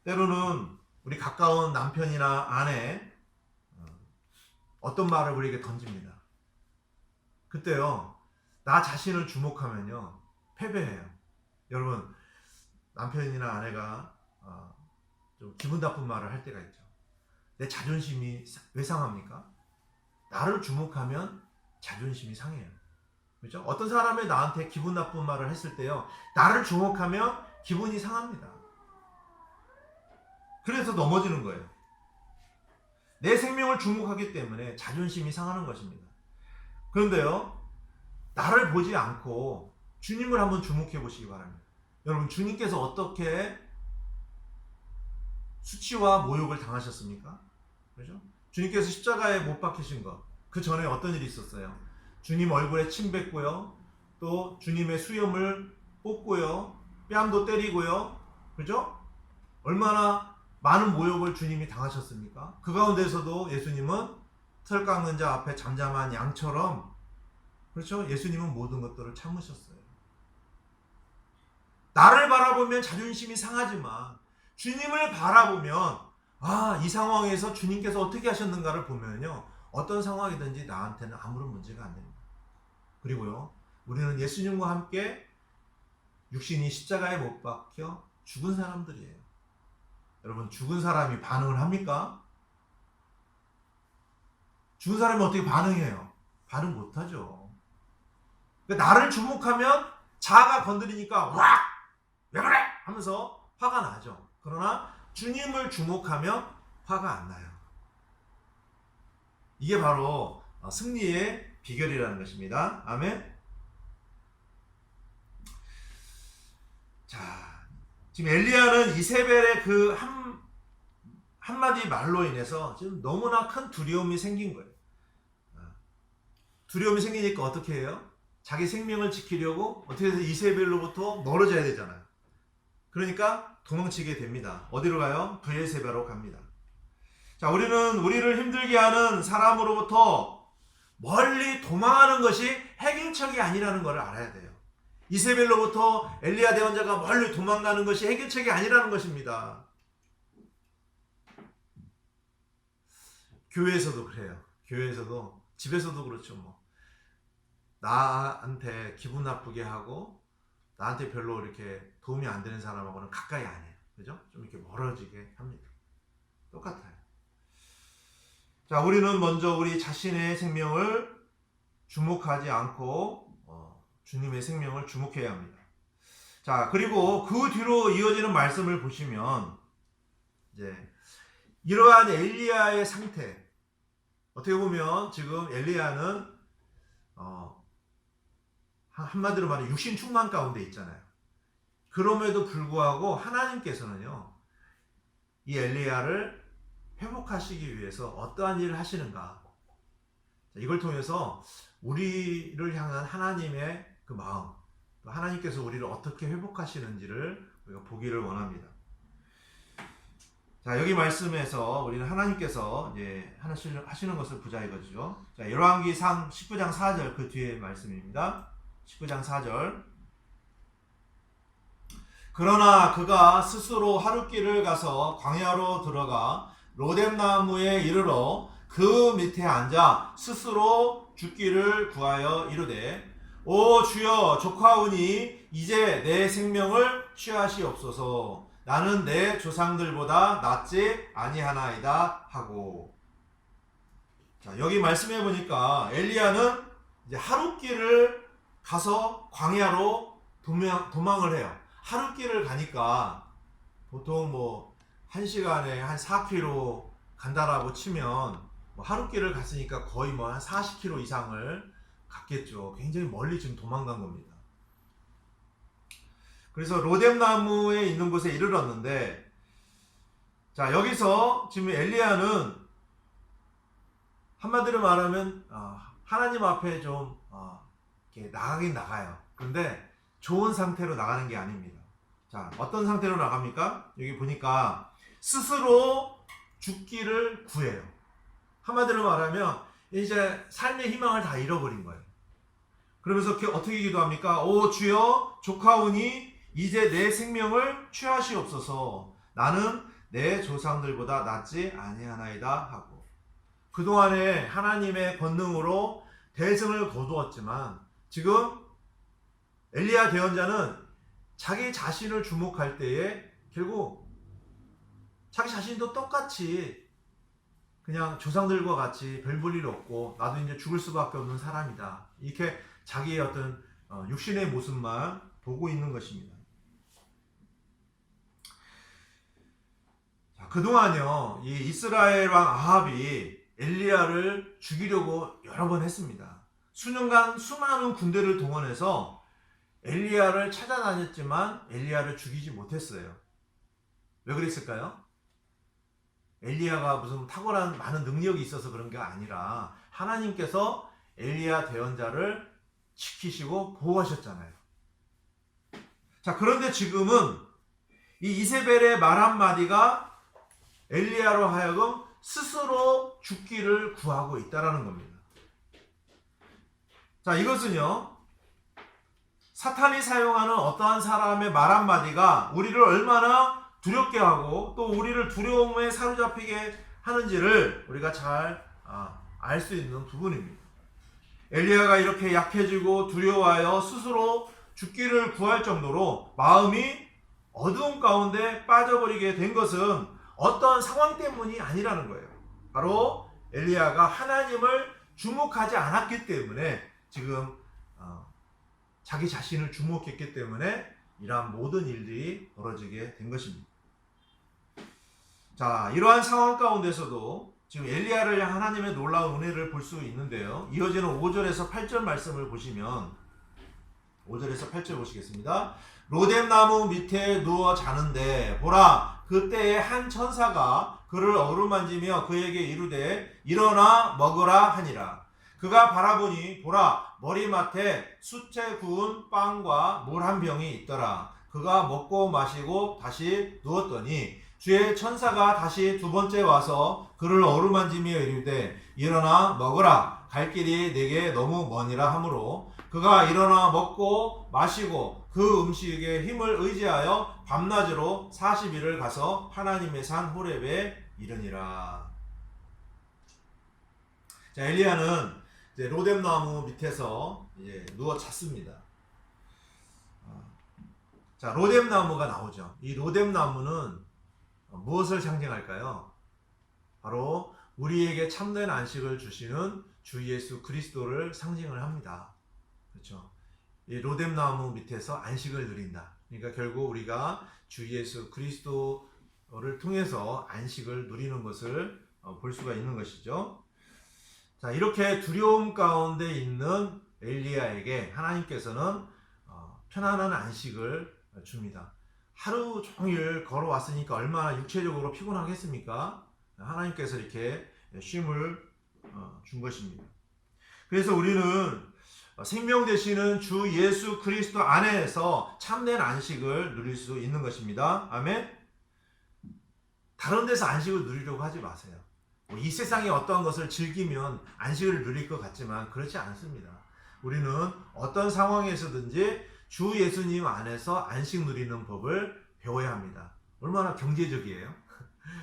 [SPEAKER 1] 때로는 우리 가까운 남편이나 아내 어떤 말을 우리에게 던집니다. 그때요 나 자신을 주목하면요 패배해요. 여러분 남편이나 아내가 좀 기분 나쁜 말을 할 때가 있죠. 내 자존심이 왜 상합니까? 나를 주목하면 자존심이 상해요. 그렇죠? 어떤 사람이 나한테 기분 나쁜 말을 했을 때요, 나를 주목하면 기분이 상합니다. 그래서 넘어지는 거예요. 내 생명을 주목하기 때문에 자존심이 상하는 것입니다. 그런데요, 나를 보지 않고 주님을 한번 주목해 보시기 바랍니다. 여러분, 주님께서 어떻게 수치와 모욕을 당하셨습니까? 그렇죠? 주님께서 십자가에 못 박히신 것, 그 전에 어떤 일이 있었어요? 주님 얼굴에 침 뱉고요, 또 주님의 수염을 뽑고요, 뺨도 때리고요, 그죠? 얼마나 많은 모욕을 주님이 당하셨습니까? 그 가운데서도 예수님은 털 깎는 자 앞에 잠잠한 양처럼, 그렇죠? 예수님은 모든 것들을 참으셨어요. 나를 바라보면 자존심이 상하지만 주님을 바라보면, 이 상황에서 주님께서 어떻게 하셨는가를 보면요, 어떤 상황이든지 나한테는 아무런 문제가 안 됩니다. 그리고요, 우리는 예수님과 함께 육신이 십자가에 못 박혀 죽은 사람들이에요. 여러분, 죽은 사람이 반응을 합니까? 죽은 사람이 어떻게 반응해요? 반응 못하죠. 그러니까 나를 주목하면 자아가 건드리니까 와! 왜 그래? 하면서 화가 나죠. 그러나 주님을 주목하면 화가 안 나요. 이게 바로 승리의 비결이라는 것입니다. 아멘. 자, 지금 엘리야는 이세벨의 그 한마디 말로 인해서 지금 너무나 큰 두려움이 생긴 거예요. 두려움이 생기니까 어떻게 해요? 자기 생명을 지키려고 어떻게 해서 이세벨로부터 멀어져야 되잖아요. 그러니까 도망치게 됩니다. 어디로 가요? 브엘세바로 갑니다. 자, 우리는 우리를 힘들게 하는 사람으로부터 멀리 도망하는 것이 해결책이 아니라는 것을 알아야 돼요. 이세벨로부터 엘리야 대언자가 멀리 도망가는 것이 해결책이 아니라는 것입니다. 교회에서도 그래요. 교회에서도, 집에서도 그렇죠. 뭐 나한테 기분 나쁘게 하고 나한테 별로 이렇게 도움이 안 되는 사람하고는 가까이 안 해요. 그죠? 좀 이렇게 멀어지게 합니다. 똑같아요. 자, 우리는 먼저 우리 자신의 생명을 주목하지 않고 주님의 생명을 주목해야 합니다. 자, 그리고 그 뒤로 이어지는 말씀을 보시면 이제 이러한 엘리야의 상태, 어떻게 보면 지금 엘리야는 한마디로 말해 육신 충만 가운데 있잖아요. 그럼에도 불구하고 하나님께서는요, 이 엘리야를 회복하시기 위해서 어떠한 일을 하시는가, 이걸 통해서 우리를 향한 하나님의 그 마음, 하나님께서 우리를 어떻게 회복하시는지를 우리가 보기를 원합니다. 자, 여기 말씀에서 우리는 하나님께서 이제 하시는 것을 보자 이거죠. 자, 열왕기상 19장 4절, 그 뒤에 말씀입니다. 19장 4절. 그러나 그가 스스로 하룻길을 가서 광야로 들어가 로뎀나무에 이르러 그 밑에 앉아 스스로 죽기를 구하여 이르되, 오 주여, 족하오니 이제 내 생명을 취하시옵소서. 나는 내 조상들보다 낫지 아니하나이다 하고. 자, 여기 말씀해 보니까 엘리야는 이제 하룻길을 가서 광야로 도망을 해요. 하룻길을 가니까 보통 뭐 1시간에 한 4km 간다라고 치면 뭐 하룻길을 갔으니까 거의 뭐 한 40km 이상을 갔겠죠. 굉장히 멀리 지금 도망간 겁니다. 그래서 로뎀나무에 있는 곳에 이르렀는데, 자, 여기서 지금 엘리야는 한마디로 말하면 하나님 앞에 좀 이렇게 나가긴 나가요. 그런데 좋은 상태로 나가는 게 아닙니다. 자, 어떤 상태로 나갑니까? 여기 보니까 스스로 죽기를 구해요. 한마디로 말하면 이제 삶의 희망을 다 잃어버린 거예요. 그러면서 어떻게 기도합니까? 오 주여, 족하오니 이제 내 생명을 취하시옵소서. 나는 내 조상들보다 낫지 아니하나이다 하고. 그동안에 하나님의 권능으로 대승을 거두었지만 지금 엘리야 대언자는 자기 자신을 주목할 때에 결국 자기 자신도 똑같이 그냥 조상들과 같이 별 볼 일 없고 나도 이제 죽을 수밖에 없는 사람이다. 이렇게 자기의 어떤 육신의 모습만 보고 있는 것입니다. 자, 그동안요, 이 이스라엘 왕 아합이 엘리야를 죽이려고 여러 번 했습니다. 수년간 수많은 군대를 동원해서 엘리야를 찾아다녔지만 엘리야를 죽이지 못했어요. 왜 그랬을까요? 엘리야가 무슨 탁월한 많은 능력이 있어서 그런 게 아니라 하나님께서 엘리야 대언자를 지키시고 보호하셨잖아요. 자, 그런데 지금은 이 이세벨의 말 한마디가 엘리야로 하여금 스스로 죽기를 구하고 있다라는 겁니다. 자, 이것은요, 사탄이 사용하는 어떠한 사람의 말 한마디가 우리를 얼마나 두렵게 하고 또 우리를 두려움에 사로잡히게 하는지를 우리가 잘 알 수 있는 부분입니다. 엘리야가 이렇게 약해지고 두려워하여 스스로 죽기를 구할 정도로 마음이 어두운 가운데 빠져버리게 된 것은 어떤 상황 때문이 아니라는 거예요. 바로 엘리야가 하나님을 주목하지 않았기 때문에 지금 자기 자신을 주목했기 때문에 이러한 모든 일들이 벌어지게 된 것입니다. 자, 이러한 상황 가운데서도 지금 엘리야를 향한 하나님의 놀라운 은혜를 볼 수 있는데요. 이어지는 5절에서 8절 말씀을 보시면 5절에서 8절 보시겠습니다. 로뎀나무 밑에 누워 자는데 보라, 그때에 한 천사가 그를 어루만지며 그에게 이르되 일어나 먹으라 하니라. 그가 바라보니 보라, 머리맡에 수채 구운 빵과 물 한 병이 있더라. 그가 먹고 마시고 다시 누웠더니 주의 천사가 다시 두 번째 와서 그를 어루만지며 이르되 일어나 먹으라. 갈 길이 내게 너무 머니라 하므로 그가 일어나 먹고 마시고 그 음식에 힘을 의지하여 밤낮으로 40일을 가서 하나님의 산 호렙에 이르니라. 자, 엘리야는 이제 로뎀나무 밑에서 이제 누워 잤습니다. 자, 로뎀나무가 나오죠. 이 로뎀나무는 무엇을 상징할까요? 바로 우리에게 참된 안식을 주시는 주 예수 그리스도를 상징을 합니다. 그렇죠? 이 로뎀나무 밑에서 안식을 누린다. 그러니까 결국 우리가 주 예수 그리스도를 통해서 안식을 누리는 것을 볼 수가 있는 것이죠. 자, 이렇게 두려움 가운데 있는 엘리야에게 하나님께서는 편안한 안식을 줍니다. 하루 종일 걸어왔으니까 얼마나 육체적으로 피곤하겠습니까? 하나님께서 이렇게 쉼을 준 것입니다. 그래서 우리는 생명 되시는 주 예수 그리스도 안에서 참된 안식을 누릴 수 있는 것입니다. 아멘. 다른 데서 안식을 누리려고 하지 마세요. 이 세상의 어떠한 것을 즐기면 안식을 누릴 것 같지만 그렇지 않습니다. 우리는 어떤 상황에서든지 주 예수님 안에서 안식 누리는 법을 배워야 합니다. 얼마나 경제적이에요?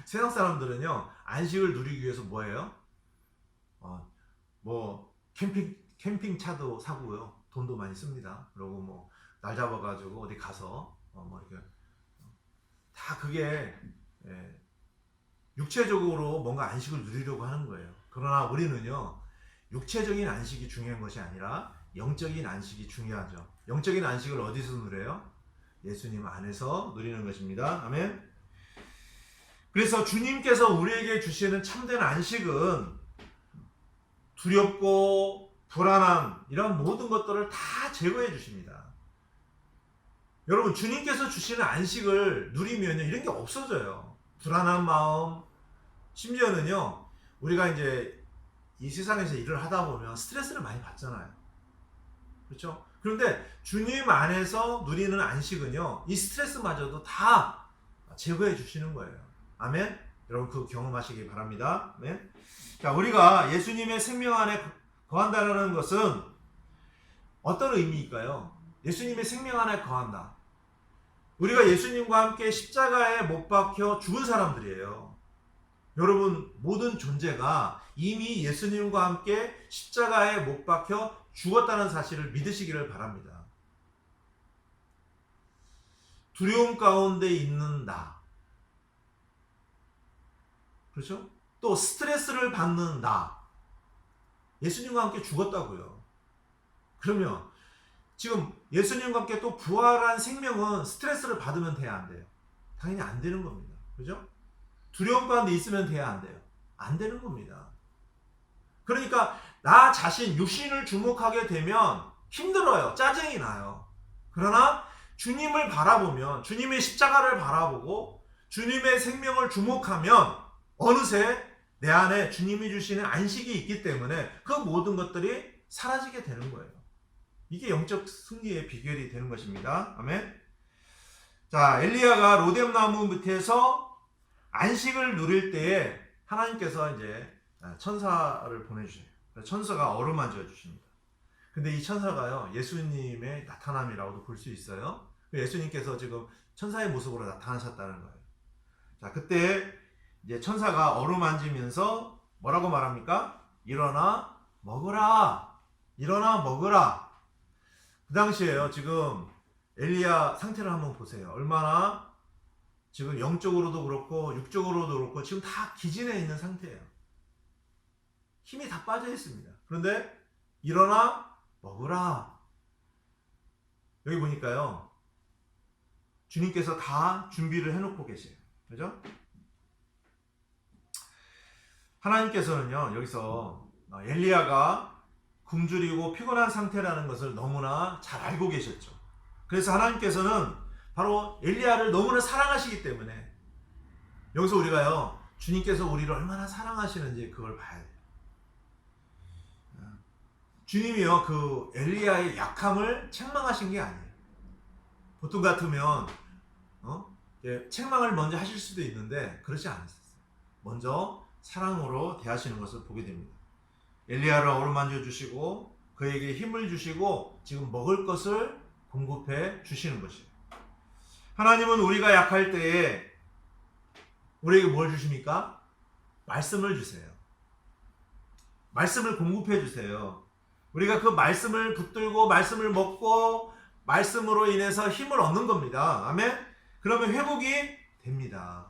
[SPEAKER 1] 세상 사람들은요, 안식을 누리기 위해서 뭐예요? 캠핑차도 사고요. 돈도 많이 씁니다. 그리고 뭐 날 잡아가지고 어디 가서 뭐 이렇게 다 그게 육체적으로 뭔가 안식을 누리려고 하는 거예요. 그러나 우리는요, 육체적인 안식이 중요한 것이 아니라 영적인 안식이 중요하죠. 영적인 안식을 어디서 누려요? 예수님 안에서 누리는 것입니다. 아멘. 그래서 주님께서 우리에게 주시는 참된 안식은 두렵고 불안한 이런 모든 것들을 다 제거해 주십니다. 여러분, 주님께서 주시는 안식을 누리면요, 이런 게 없어져요. 불안한 마음, 심지어는요, 우리가 이제 이 세상에서 일을 하다 보면 스트레스를 많이 받잖아요. 그렇죠? 그런데 주님 안에서 누리는 안식은요, 이 스트레스마저도 다 제거해 주시는 거예요. 아멘? 여러분, 그 경험하시기 바랍니다. 아멘? 자, 우리가 예수님의 생명 안에 거한다는 것은 어떤 의미일까요? 예수님의 생명 안에 거한다. 우리가 예수님과 함께 십자가에 못 박혀 죽은 사람들이에요. 여러분, 모든 존재가 이미 예수님과 함께 십자가에 못 박혀 죽었다는 사실을 믿으시기를 바랍니다. 두려움 가운데 있는 나, 그렇죠? 또 스트레스를 받는 나, 예수님과 함께 죽었다고요. 그러면 지금 예수님과 함께 또 부활한 생명은 스트레스를 받으면 돼야 안 돼요? 당연히 안 되는 겁니다. 그죠? 두려움 가운데 있으면 돼야 안 돼요? 안 되는 겁니다. 그러니까 나 자신, 육신을 주목하게 되면 힘들어요. 짜증이 나요. 그러나 주님을 바라보면, 주님의 십자가를 바라보고 주님의 생명을 주목하면 어느새 내 안에 주님이 주시는 안식이 있기 때문에 그 모든 것들이 사라지게 되는 거예요. 이게 영적 승리의 비결이 되는 것입니다. 아멘. 자, 엘리야가 로뎀나무 밑에서 안식을 누릴 때에 하나님께서 이제 천사를 보내주세요. 천사가 어루만져 주십니다. 근데 이 천사가요, 예수님의 나타남이라고도 볼 수 있어요. 예수님께서 지금 천사의 모습으로 나타나셨다는 거예요. 자, 그때 이제 천사가 어루만지면서 뭐라고 말합니까? 일어나 먹으라. 일어나 먹으라. 그 당시에요, 지금 엘리야 상태를 한번 보세요. 얼마나 지금 영적으로도 그렇고 육적으로도 그렇고 지금 다 기진해 있는 상태예요. 힘이 다 빠져 있습니다. 그런데 일어나 먹으라. 여기 보니까요, 주님께서 다 준비를 해놓고 계세요. 그죠? 하나님께서는요, 여기서 엘리야가 굶주리고 피곤한 상태라는 것을 너무나 잘 알고 계셨죠. 그래서 하나님께서는 바로 엘리야를 너무나 사랑하시기 때문에 여기서 우리가요, 주님께서 우리를 얼마나 사랑하시는지 그걸 봐야 돼요. 주님이요, 그 엘리야의 약함을 책망하신 게 아니에요. 보통 같으면 책망을 먼저 하실 수도 있는데 그렇지 않았어요. 먼저 사랑으로 대하시는 것을 보게 됩니다. 엘리야를 어루만져 주시고 그에게 힘을 주시고 지금 먹을 것을 공급해 주시는 것이에요. 하나님은 우리가 약할 때에 우리에게 뭘 주십니까? 말씀을 주세요. 말씀을 공급해 주세요. 우리가 그 말씀을 붙들고 말씀을 먹고 말씀으로 인해서 힘을 얻는 겁니다. 아멘? 그러면 회복이 됩니다.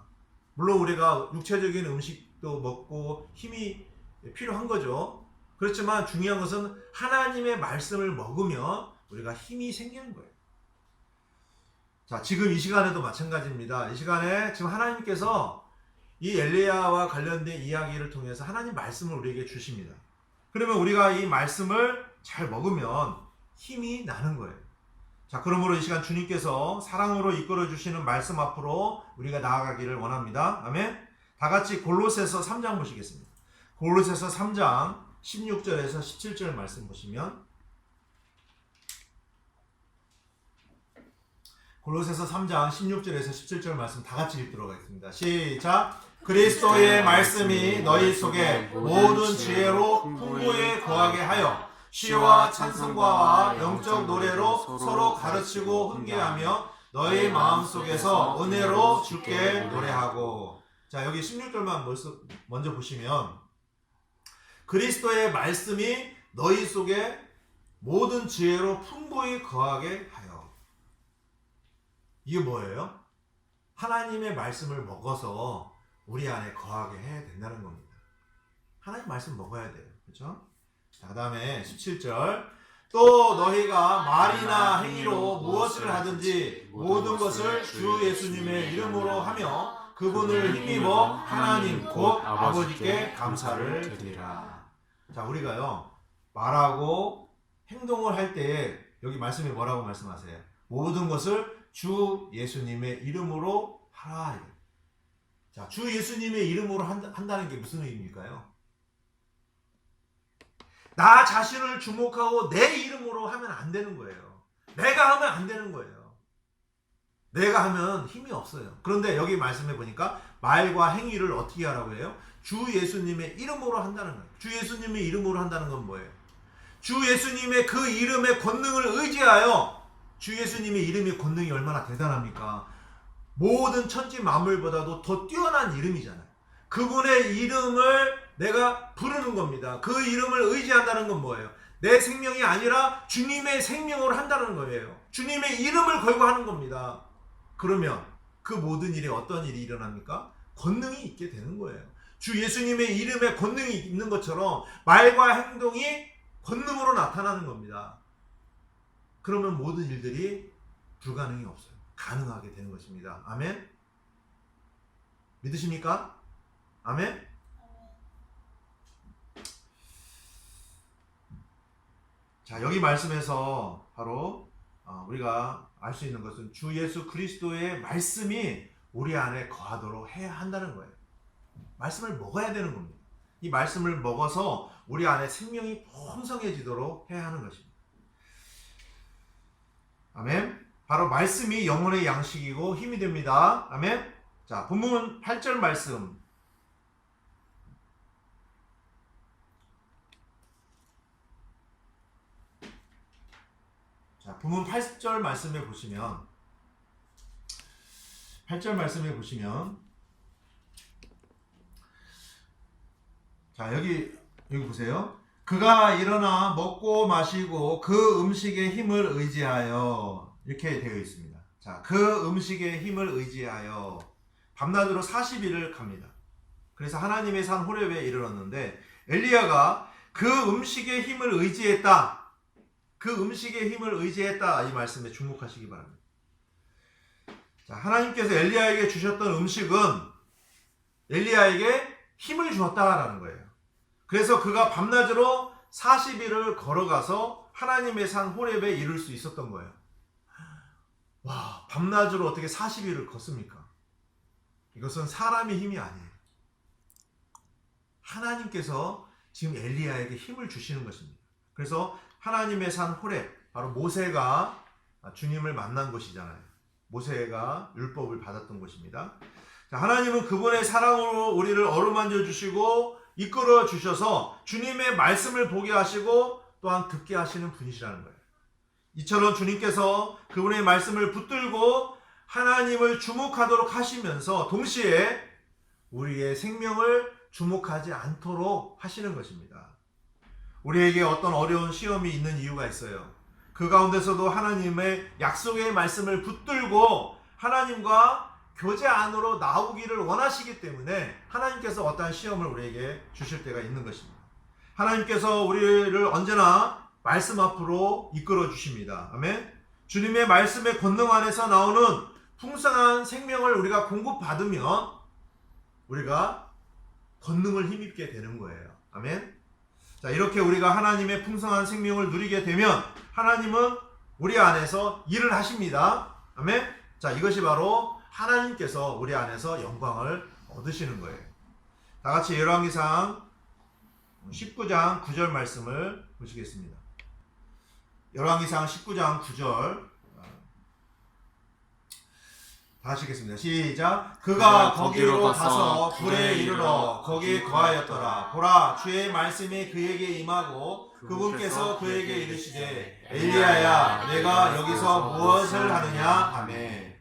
[SPEAKER 1] 물론 우리가 육체적인 음식도 먹고 힘이 필요한 거죠. 그렇지만 중요한 것은 하나님의 말씀을 먹으면 우리가 힘이 생기는 거예요. 자, 지금 이 시간에도 마찬가지입니다. 이 시간에 지금 하나님께서 이 엘리야와 관련된 이야기를 통해서 하나님 말씀을 우리에게 주십니다. 그러면 우리가 이 말씀을 잘 먹으면 힘이 나는 거예요. 자, 그러므로 이 시간 주님께서 사랑으로 이끌어 주시는 말씀 앞으로 우리가 나아가기를 원합니다. 아멘. 다 같이 골로새서 3장 보시겠습니다. 골로새서 3장 16절에서 17절 말씀 보시면, 골로새서 3장 16절에서 17절 말씀 다 같이 읽도록 하겠습니다. 시작. 그리스도의 말씀이 너희 속에 모든 지혜로 풍부에 거하게 하여 시와 찬송가와 영적 노래로 서로 가르치고 훈계하며 너희 마음속에서 은혜로 주께 노래하고. 자, 여기 16절만 먼저 보시면, 그리스도의 말씀이 너희 속에 모든 지혜로 풍부히 거하게 하여. 이게 뭐예요? 하나님의 말씀을 먹어서 우리 안에 거하게 해야 된다는 겁니다. 하나님 말씀 먹어야 돼요. 그렇죠? 자, 그 다음에 17절. 또 너희가 말이나 행위로 무엇을 하든지 모든 것을 주 예수님의 이름으로 하며 그분을 힘입어 하나님 곧 아버지께 감사를 드리라. 자, 우리가요, 말하고 행동을 할 때에 여기 말씀이 뭐라고 말씀하세요? 모든 것을 주 예수님의 이름으로 하라. 자, 주 예수님의 이름으로 한다는 게 무슨 의미일까요? 나 자신을 주목하고 내 이름으로 하면 안 되는 거예요. 내가 하면 안 되는 거예요. 내가 하면 힘이 없어요. 그런데 여기 말씀해 보니까 말과 행위를 어떻게 하라고 해요? 주 예수님의 이름으로 한다는 거예요. 주 예수님의 이름으로 한다는 건 뭐예요? 주 예수님의 그 이름의 권능을 의지하여, 주 예수님의 이름의 권능이 얼마나 대단합니까? 모든 천지 만물보다도 더 뛰어난 이름이잖아요. 그분의 이름을 내가 부르는 겁니다. 그 이름을 의지한다는 건 뭐예요? 내 생명이 아니라 주님의 생명으로 한다는 거예요. 주님의 이름을 걸고 하는 겁니다. 그러면 그 모든 일에 어떤 일이 일어납니까? 권능이 있게 되는 거예요. 주 예수님의 이름에 권능이 있는 것처럼 말과 행동이 권능으로 나타나는 겁니다. 그러면 모든 일들이 불가능이 없어요. 가능하게 되는 것입니다. 아멘? 믿으십니까? 아멘? 자, 여기 말씀에서 바로 우리가 알 수 있는 것은 주 예수 그리스도의 말씀이 우리 안에 거하도록 해야 한다는 거예요. 말씀을 먹어야 되는 겁니다. 이 말씀을 먹어서 우리 안에 생명이 풍성해지도록 해야 하는 것입니다. 아멘. 바로 말씀이 영혼의 양식이고 힘이 됩니다. 아멘. 자, 본문 8절 말씀. 자, 본문 8절 말씀에 보시면 8절 말씀에 보시면 자, 여기 보세요. 그가 일어나 먹고 마시고 그 음식의 힘을 의지하여 이렇게 되어 있습니다. 자, 그 음식의 힘을 의지하여 밤낮으로 40일을 갑니다. 그래서 하나님의 산 호렙에 이르렀는데 엘리야가 그 음식의 힘을 의지했다. 그 음식의 힘을 의지했다. 이 말씀에 주목하시기 바랍니다. 자, 하나님께서 엘리야에게 주셨던 음식은 엘리야에게 힘을 주었다라는 거예요. 그래서 그가 밤낮으로 40일을 걸어가서 하나님의 산 호렙에 이를 수 있었던 거예요. 와, 밤낮으로 어떻게 40일을 걷습니까? 이것은 사람의 힘이 아니에요. 하나님께서 지금 엘리야에게 힘을 주시는 것입니다. 그래서 하나님의 산 호렙, 바로 모세가 주님을 만난 곳이잖아요. 모세가 율법을 받았던 곳입니다. 자, 하나님은 그분의 사랑으로 우리를 어루만져 주시고 이끌어 주셔서 주님의 말씀을 보게 하시고 또한 듣게 하시는 분이시라는 거예요. 이처럼 주님께서 그분의 말씀을 붙들고 하나님을 주목하도록 하시면서 동시에 우리의 생명을 주목하지 않도록 하시는 것입니다. 우리에게 어떤 어려운 시험이 있는 이유가 있어요. 그 가운데서도 하나님의 약속의 말씀을 붙들고 하나님과 교제 안으로 나오기를 원하시기 때문에 하나님께서 어떠한 시험을 우리에게 주실 때가 있는 것입니다. 하나님께서 우리를 언제나 말씀 앞으로 이끌어 주십니다. 아멘. 주님의 말씀의 권능 안에서 나오는 풍성한 생명을 우리가 공급받으면 우리가 권능을 힘입게 되는 거예요. 아멘. 자, 이렇게 우리가 하나님의 풍성한 생명을 누리게 되면 하나님은 우리 안에서 일을 하십니다. 아멘. 자, 이것이 바로 하나님께서 우리 안에서 영광을 얻으시는 거예요. 다 같이 열왕기상 19장 9절 말씀을 보시겠습니다. 열왕기상 19장 9절 다 하시겠습니다. 시작. 그가 거기로 가서 굴에 이르러 거기에 거하였더라. 보라, 주의 말씀이 그에게 임하고 그분께서 그에게 이르시되 엘리야야, 내가 여기서 무엇을 하느냐. 아멘.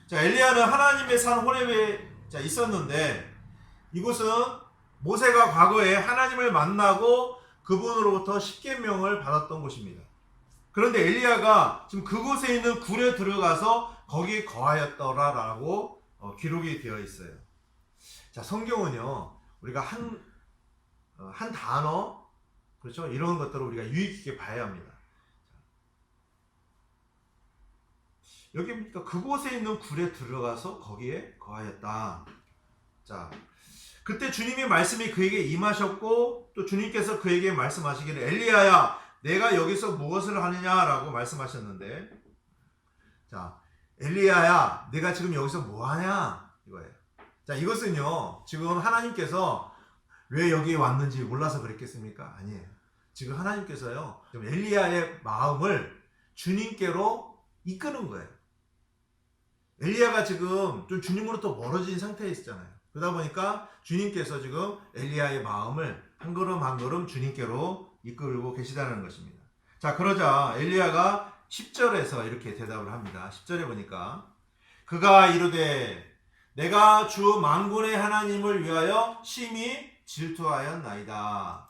[SPEAKER 1] 자, 엘리야는 하나님의 산 호렙에 있었는데 이곳은 모세가 과거에 하나님을 만나고 그분으로부터 십계명을 받았던 곳입니다. 그런데 엘리야가 지금 그곳에 있는 굴에 들어가서 거기 거하였더라라고 기록이 되어 있어요. 자, 성경은요, 우리가 한 단어, 그렇죠? 이런 것들을 우리가 유익 있게 봐야 합니다. 여기 보니까 그곳에 있는 굴에 들어가서 거기에 거하였다. 자, 그때 주님의 말씀이 그에게 임하셨고 또 주님께서 그에게 말씀하시기를 엘리야야, 내가 여기서 무엇을 하느냐라고 말씀하셨는데, 자, 엘리야야, 내가 지금 여기서 뭐 하냐 이거예요. 자, 이것은요, 지금 하나님께서 왜 여기에 왔는지 몰라서 그랬겠습니까? 아니에요. 지금 하나님께서요, 지금 엘리야의 마음을 주님께로 이끄는 거예요. 엘리야가 지금 좀 주님으로부터 멀어진 상태에 있었잖아요. 그러다 보니까 주님께서 지금 엘리야의 마음을 한 걸음 한 걸음 주님께로 이끌고 계시다는 것입니다. 자, 그러자 엘리야가 10절에서 이렇게 대답을 합니다. 10절에 보니까 그가 이르되 내가 주 만군의 하나님을 위하여 심히 질투하였나이다.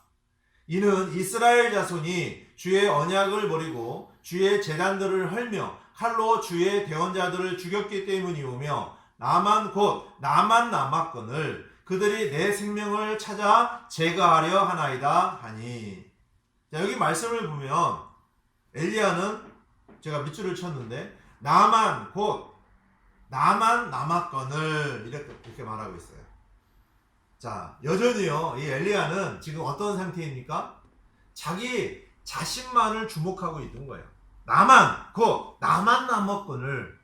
[SPEAKER 1] 이는 이스라엘 자손이 주의 언약을 버리고 주의 제단들을 헐며 칼로 주의 대언자들을 죽였기 때문이오며 나만 곧 나만 남았거늘 그들이 내 생명을 찾아 제거하려 하나이다 하니. 자, 여기 말씀을 보면 엘리야는 제가 밑줄을 쳤는데 나만 곧 나만 남았거늘 이렇게 말하고 있어요. 자, 여전히요 이 엘리야는 지금 어떤 상태입니까? 자기 자신만을 주목하고 있는 거예요. 나만 곧 나만 남았거늘.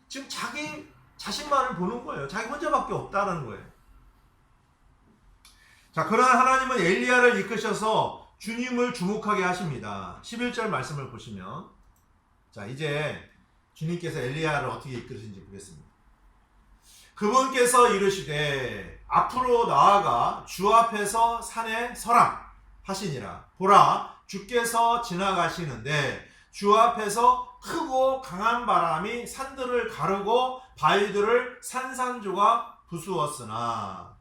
[SPEAKER 1] 지금 자기 자신만을 보는 거예요. 자기 혼자밖에 없다는 거예요. 자, 그러나 하나님은 엘리야를 이끄셔서 주님을 주목하게 하십니다. 11절 말씀을 보시면, 자, 이제 주님께서 엘리야를 어떻게 이끄시는지 보겠습니다. 그분께서 이르시되 앞으로 나아가 주 앞에서 산에 서라 하시니라. 보라, 주께서 지나가시는데 주 앞에서 크고 강한 바람이 산들을 가르고 바위들을 산산조가 부수었으나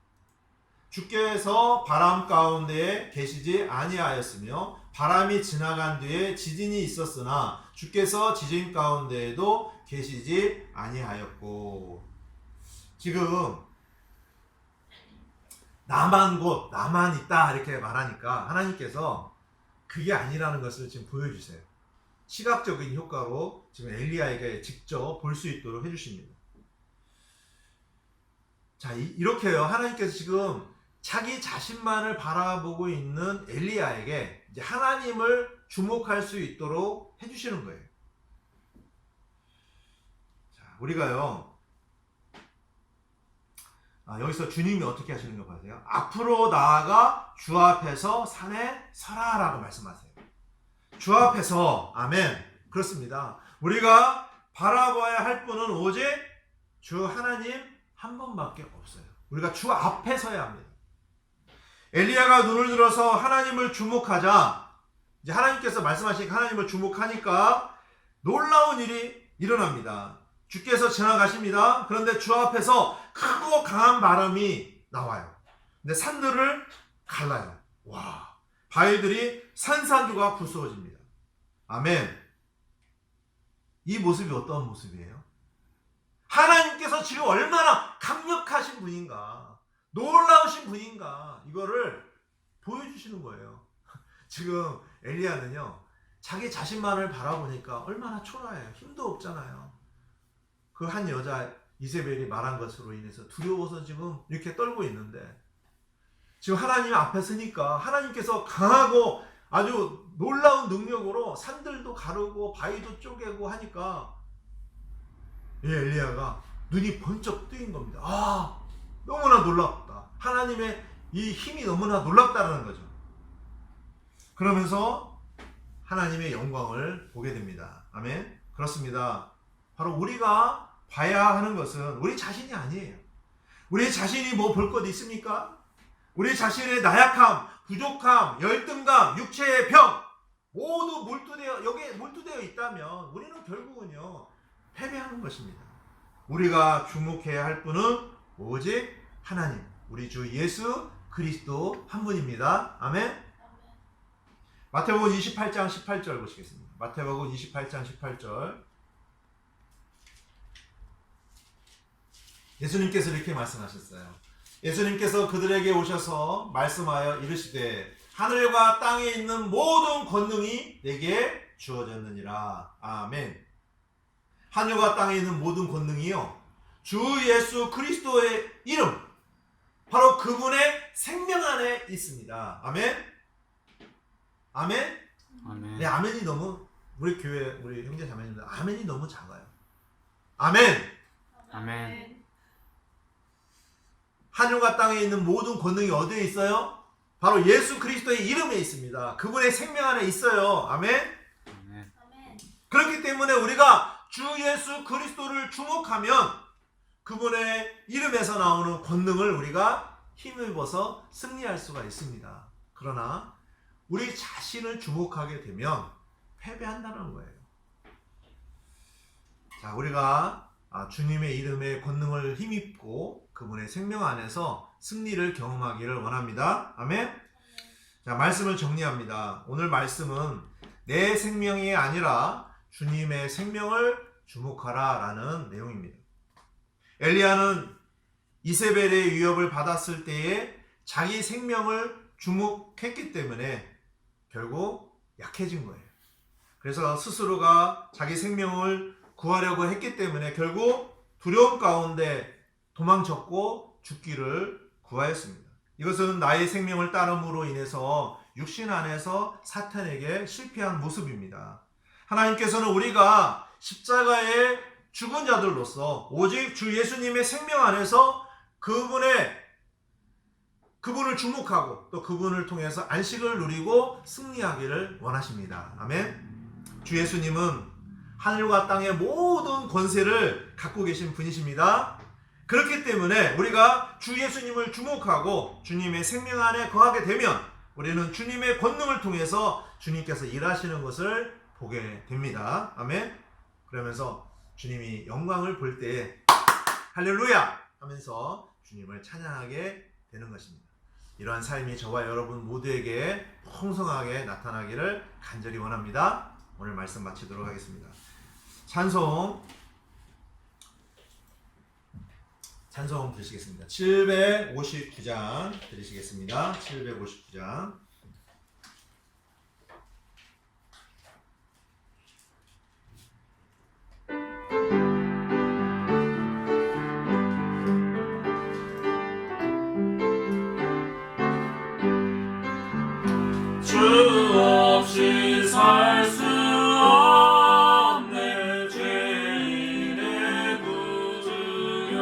[SPEAKER 1] 주께서 바람 가운데에 계시지 아니하였으며 바람이 지나간 뒤에 지진이 있었으나 주께서 지진 가운데에도 계시지 아니하였고. 지금 나만 곧 나만 있다 이렇게 말하니까 하나님께서 그게 아니라는 것을 지금 보여주세요. 시각적인 효과로 지금 엘리야에게 직접 볼 수 있도록 해주십니다. 자, 이렇게요. 하나님께서 지금 자기 자신만을 바라보고 있는 엘리야에게 이제 하나님을 주목할 수 있도록 해주시는 거예요. 자, 우리가요. 여기서 주님이 어떻게 하시는 거 보세요. 앞으로 나아가 주 앞에서 산에 서라라고 말씀하세요. 주 앞에서, 아멘. 그렇습니다. 우리가 바라봐야 할 분은 오직 주 하나님 한 분밖에 없어요. 우리가 주 앞에 서야 합니다. 엘리야가 눈을 들어서 하나님을 주목하자, 이제 하나님께서 말씀하시니까 하나님을 주목하니까 놀라운 일이 일어납니다. 주께서 지나가십니다. 그런데 주 앞에서 크고 강한 바람이 나와요. 근데 산들을 갈라요. 와, 바위들이 산산조가 부수어집니다. 아멘. 이 모습이 어떤 모습이에요? 하나님께서 지금 얼마나 강력하신 분인가, 놀라우신 분인가, 이거를 보여주시는 거예요. 지금 엘리야는요, 자기 자신만을 바라보니까 얼마나 초라해요. 힘도 없잖아요. 그 한 여자 이세벨이 말한 것으로 인해서 두려워서 지금 이렇게 떨고 있는데, 지금 하나님 앞에 서니까 하나님께서 강하고 아주 놀라운 능력으로 산들도 가르고 바위도 쪼개고 하니까 엘리야가 눈이 번쩍 뜨인 겁니다. 아, 너무나 놀랍다. 하나님의 이 힘이 너무나 놀랍다는 거죠. 그러면서 하나님의 영광을 보게 됩니다. 아멘. 그렇습니다. 바로 우리가 봐야 하는 것은 우리 자신이 아니에요. 우리 자신이 뭐 볼 것 있습니까? 우리 자신의 나약함, 부족함, 열등감, 육체의 병 모두 여기에 몰두되어 있다면 우리는 결국은요 패배하는 것입니다. 우리가 주목해야 할 분은 오직 하나님, 우리 주 예수 그리스도 한 분입니다. 아멘. 마태복음 28장 18절 보시겠습니다. 마태복음 28장 18절. 예수님께서 이렇게 말씀하셨어요. 예수님께서 그들에게 오셔서 말씀하여 이르시되 하늘과 땅에 있는 모든 권능이 내게 주어졌느니라. 아멘. 하늘과 땅에 있는 모든 권능이요, 주 예수 그리스도의 이름, 바로 그분의 생명 안에 있습니다. 아멘. 아멘.
[SPEAKER 2] 아멘.
[SPEAKER 1] 네, 아멘이 너무, 우리 교회 우리 형제 자매님들 아멘이 너무 작아요. 아멘.
[SPEAKER 2] 아멘.
[SPEAKER 1] 하늘과 땅에 있는 모든 권능이 어디에 있어요? 바로 예수 그리스도의 이름에 있습니다. 그분의 생명 안에 있어요. 아멘.
[SPEAKER 2] 아멘.
[SPEAKER 1] 그렇기 때문에 우리가 주 예수 그리스도를 주목하면 그분의 이름에서 나오는 권능을 우리가 힘입어서 승리할 수가 있습니다. 그러나 우리 자신을 주목하게 되면 패배한다는 거예요. 자, 우리가 주님의 이름의 권능을 힘입고 그분의 생명 안에서 승리를 경험하기를 원합니다. 아멘. 자, 말씀을 정리합니다. 오늘 말씀은 내 생명이 아니라 주님의 생명을 주목하라 라는 내용입니다. 엘리야는 이세벨의 위협을 받았을 때에 자기 생명을 주목했기 때문에 결국 약해진 거예요. 그래서 스스로가 자기 생명을 구하려고 했기 때문에 결국 두려움 가운데 도망쳤고 죽기를 구하였습니다. 이것은 나의 생명을 따름으로 인해서 육신 안에서 사탄에게 실패한 모습입니다. 하나님께서는 우리가 십자가의 죽은 자들로서 오직 주 예수님의 생명 안에서 그분을 주목하고 또 그분을 통해서 안식을 누리고 승리하기를 원하십니다. 아멘. 주 예수님은 하늘과 땅의 모든 권세를 갖고 계신 분이십니다. 그렇기 때문에 우리가 주 예수님을 주목하고 주님의 생명 안에 거하게 되면 우리는 주님의 권능을 통해서 주님께서 일하시는 것을 보게 됩니다. 아멘. 그러면서 주님이 영광을 볼 때 할렐루야 하면서 주님을 찬양하게 되는 것입니다. 이러한 삶이 저와 여러분 모두에게 풍성하게 나타나기를 간절히 원합니다. 오늘 말씀 마치도록 하겠습니다. 찬송 드리시겠습니다. 759장 드리시겠습니다. 759장.
[SPEAKER 3] 주 없이 살 수 없네 죄인의 구주여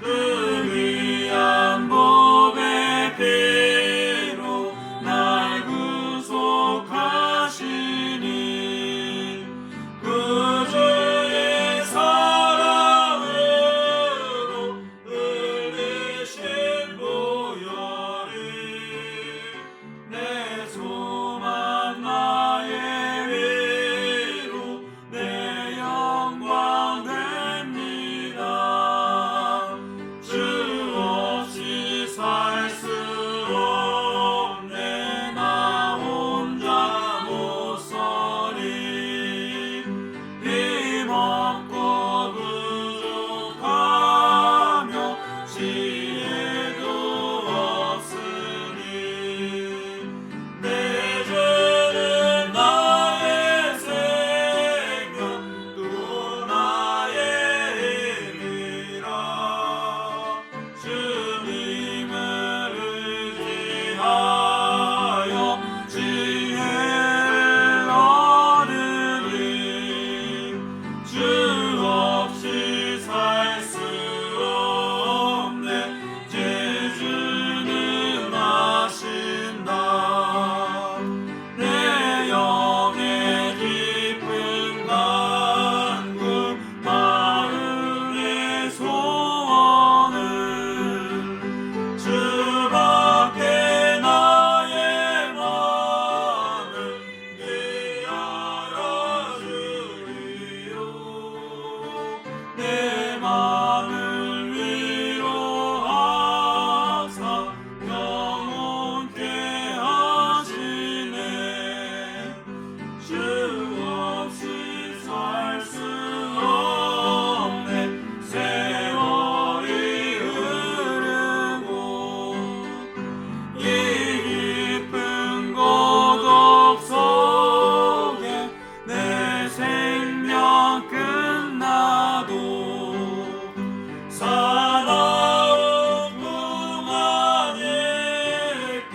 [SPEAKER 3] 그 귀한 보배 피로 날 구속하시니 구주의 사랑으로 흘리신 보혈이 내 소망 나의 위로 내 영광 됩니다. 주 없이 살 수 없네 나 혼자 못 서리 힘없고 부족하며 지혜도 없으니 내 죄는 나의 생명 또 나의 힘이라 주님을 의지하여 지혜를 얻으리 주 없이 살 수 없네 죄주는 아신다 내 영의 깊은 간구 마음의 소원을 주밖에 나의 마음을 네 알아주리요 내 마음을 위로하사 영원케 하시네 주 없이 살 수 없네 세월이 흐르고 이 깊은 고독 속에 내 생명 끝나도 사나운 꿈 아닐 때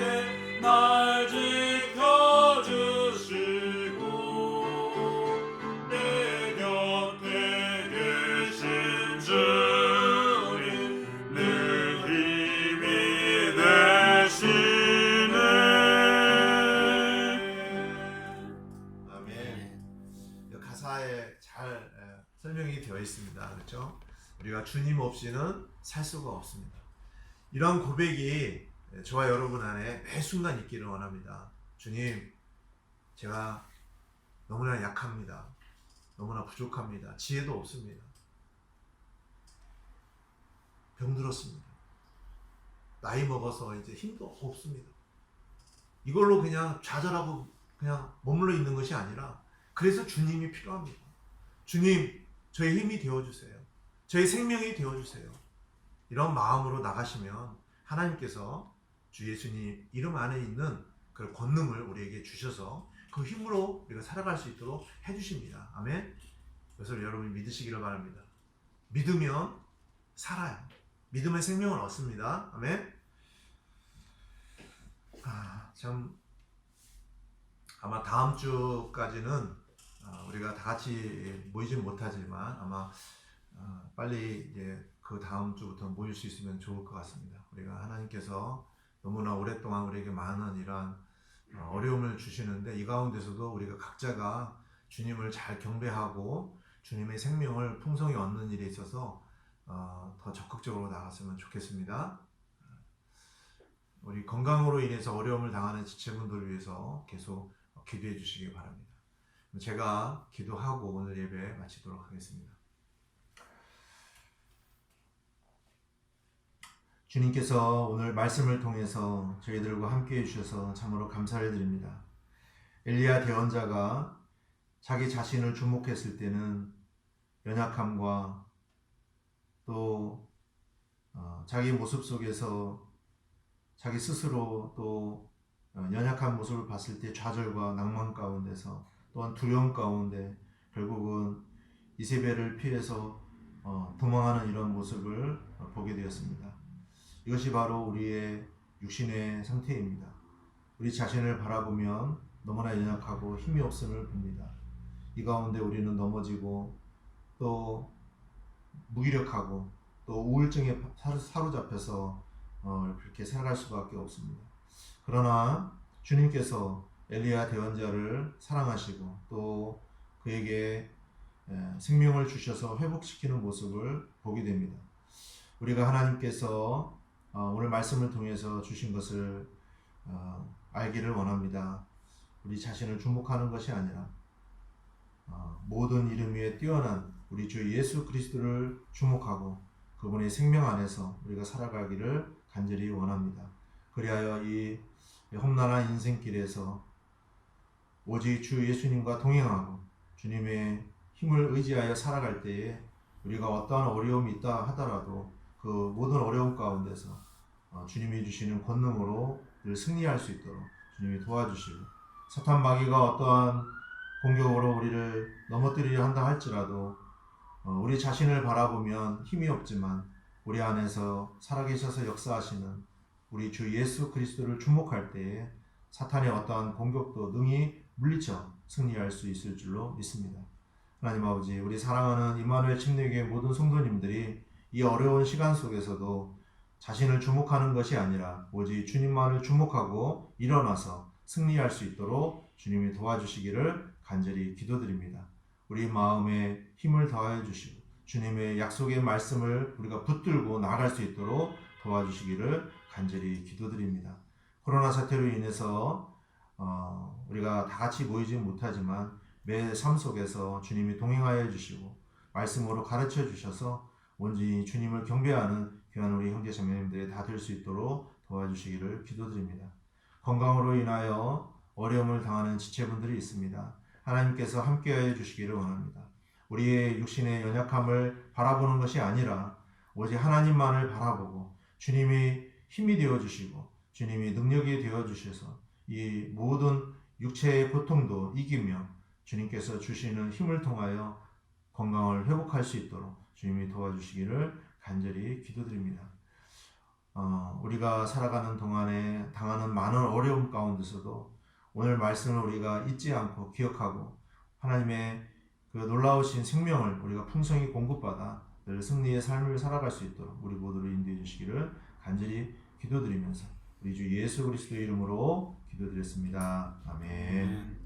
[SPEAKER 3] 날 지켜주시고 내 곁에 계신 주님 늘 힘이 되시네.
[SPEAKER 1] 아멘. 이 가사에 잘 설명이 되어 있습니다. 그렇죠? 우리가 주님 없이는 살 수가 없습니다. 이런 고백이 저와 여러분 안에 매 순간 있기를 원합니다. 주님, 제가 너무나 약합니다. 너무나 부족합니다. 지혜도 없습니다. 병들었습니다. 나이 먹어서 이제 힘도 없습니다. 이걸로 그냥 좌절하고 그냥 머물러 있는 것이 아니라 그래서 주님이 필요합니다. 주님, 저의 힘이 되어주세요. 저의 생명이 되어주세요. 이런 마음으로 나가시면 하나님께서 주 예수님 이름 안에 있는 그 권능을 우리에게 주셔서 그 힘으로 우리가 살아갈 수 있도록 해주십니다. 아멘. 그래서 여러분이 믿으시기를 바랍니다. 믿으면 살아요. 믿음의 생명을 얻습니다. 아멘. 참 아마 다음 주까지는 우리가 다 같이 모이진 못하지만 아마 빨리 이제 그 다음 주부터 모일 수 있으면 좋을 것 같습니다. 우리가 하나님께서 너무나 오랫동안 우리에게 많은 이러한 어려움을 주시는데 이 가운데서도 우리가 각자가 주님을 잘 경배하고 주님의 생명을 풍성히 얻는 일에 있어서 더 적극적으로 나갔으면 좋겠습니다. 우리 건강으로 인해서 어려움을 당하는 지체분들을 위해서 계속 기도해 주시기 바랍니다. 제가 기도하고 오늘 예배 마치도록 하겠습니다. 주님께서 오늘 말씀을 통해서 저희들과 함께 해주셔서 참으로 감사를 드립니다. 엘리야 대언자가 자기 자신을 주목했을 때는 연약함과 또 자기 모습 속에서 자기 스스로 또 연약한 모습을 봤을 때 좌절과 낭만 가운데서 또한 두려움 가운데 결국은 이세벨을 피해서 도망하는 이런 모습을 보게 되었습니다. 이것이 바로 우리의 육신의 상태입니다. 우리 자신을 바라보면 너무나 연약하고 힘이 없음을 봅니다. 이 가운데 우리는 넘어지고 또 무기력하고 또 우울증에 사로잡혀서 그렇게 살아갈 수밖에 없습니다. 그러나 주님께서 엘리야 대언자를 사랑하시고 또 그에게 생명을 주셔서 회복시키는 모습을 보게 됩니다. 우리가 하나님께서 오늘 말씀을 통해서 주신 것을 알기를 원합니다. 우리 자신을 주목하는 것이 아니라 모든 이름 위에 뛰어난 우리 주 예수 그리스도를 주목하고 그분의 생명 안에서 우리가 살아가기를 간절히 원합니다. 그리하여 이 험난한 인생길에서 오직 주 예수님과 동행하고 주님의 힘을 의지하여 살아갈 때에 우리가 어떠한 어려움이 있다 하더라도 그 모든 어려움 가운데서 주님이 주시는 권능으로 늘 승리할 수 있도록 주님이 도와주시고 사탄 마귀가 어떠한 공격으로 우리를 넘어뜨리려 한다 할지라도 우리 자신을 바라보면 힘이 없지만 우리 안에서 살아계셔서 역사하시는 우리 주 예수 그리스도를 주목할 때에 사탄의 어떠한 공격도 능히 물리쳐 승리할 수 있을 줄로 믿습니다. 하나님 아버지, 우리 사랑하는 임마누엘 침례교회 모든 성도님들이 이 어려운 시간 속에서도 자신을 주목하는 것이 아니라 오직 주님만을 주목하고 일어나서 승리할 수 있도록 주님이 도와주시기를 간절히 기도드립니다. 우리 마음에 힘을 더하여 주시고 주님의 약속의 말씀을 우리가 붙들고 나아갈 수 있도록 도와주시기를 간절히 기도드립니다. 코로나 사태로 인해서 우리가 다 같이 모이지 못하지만 매 삶 속에서 주님이 동행하여 주시고 말씀으로 가르쳐 주셔서 온전히 주님을 경배하는 귀한 우리 형제 자매님들이 다 될 수 있도록 도와주시기를 기도드립니다. 건강으로 인하여 어려움을 당하는 지체분들이 있습니다. 하나님께서 함께하여 주시기를 원합니다. 우리의 육신의 연약함을 바라보는 것이 아니라 오직 하나님만을 바라보고 주님이 힘이 되어주시고 주님이 능력이 되어주셔서 이 모든 육체의 고통도 이기며 주님께서 주시는 힘을 통하여 건강을 회복할 수 있도록 주님이 도와주시기를 간절히 기도드립니다. 우리가 살아가는 동안에 당하는 많은 어려움 가운데서도 오늘 말씀을 우리가 잊지 않고 기억하고 하나님의 그 놀라우신 생명을 우리가 풍성히 공급받아 늘 승리의 삶을 살아갈 수 있도록 우리 모두를 인도해 주시기를 간절히 기도드리면서 우리 주 예수 그리스도의 이름으로 기도드렸습니다. 아멘.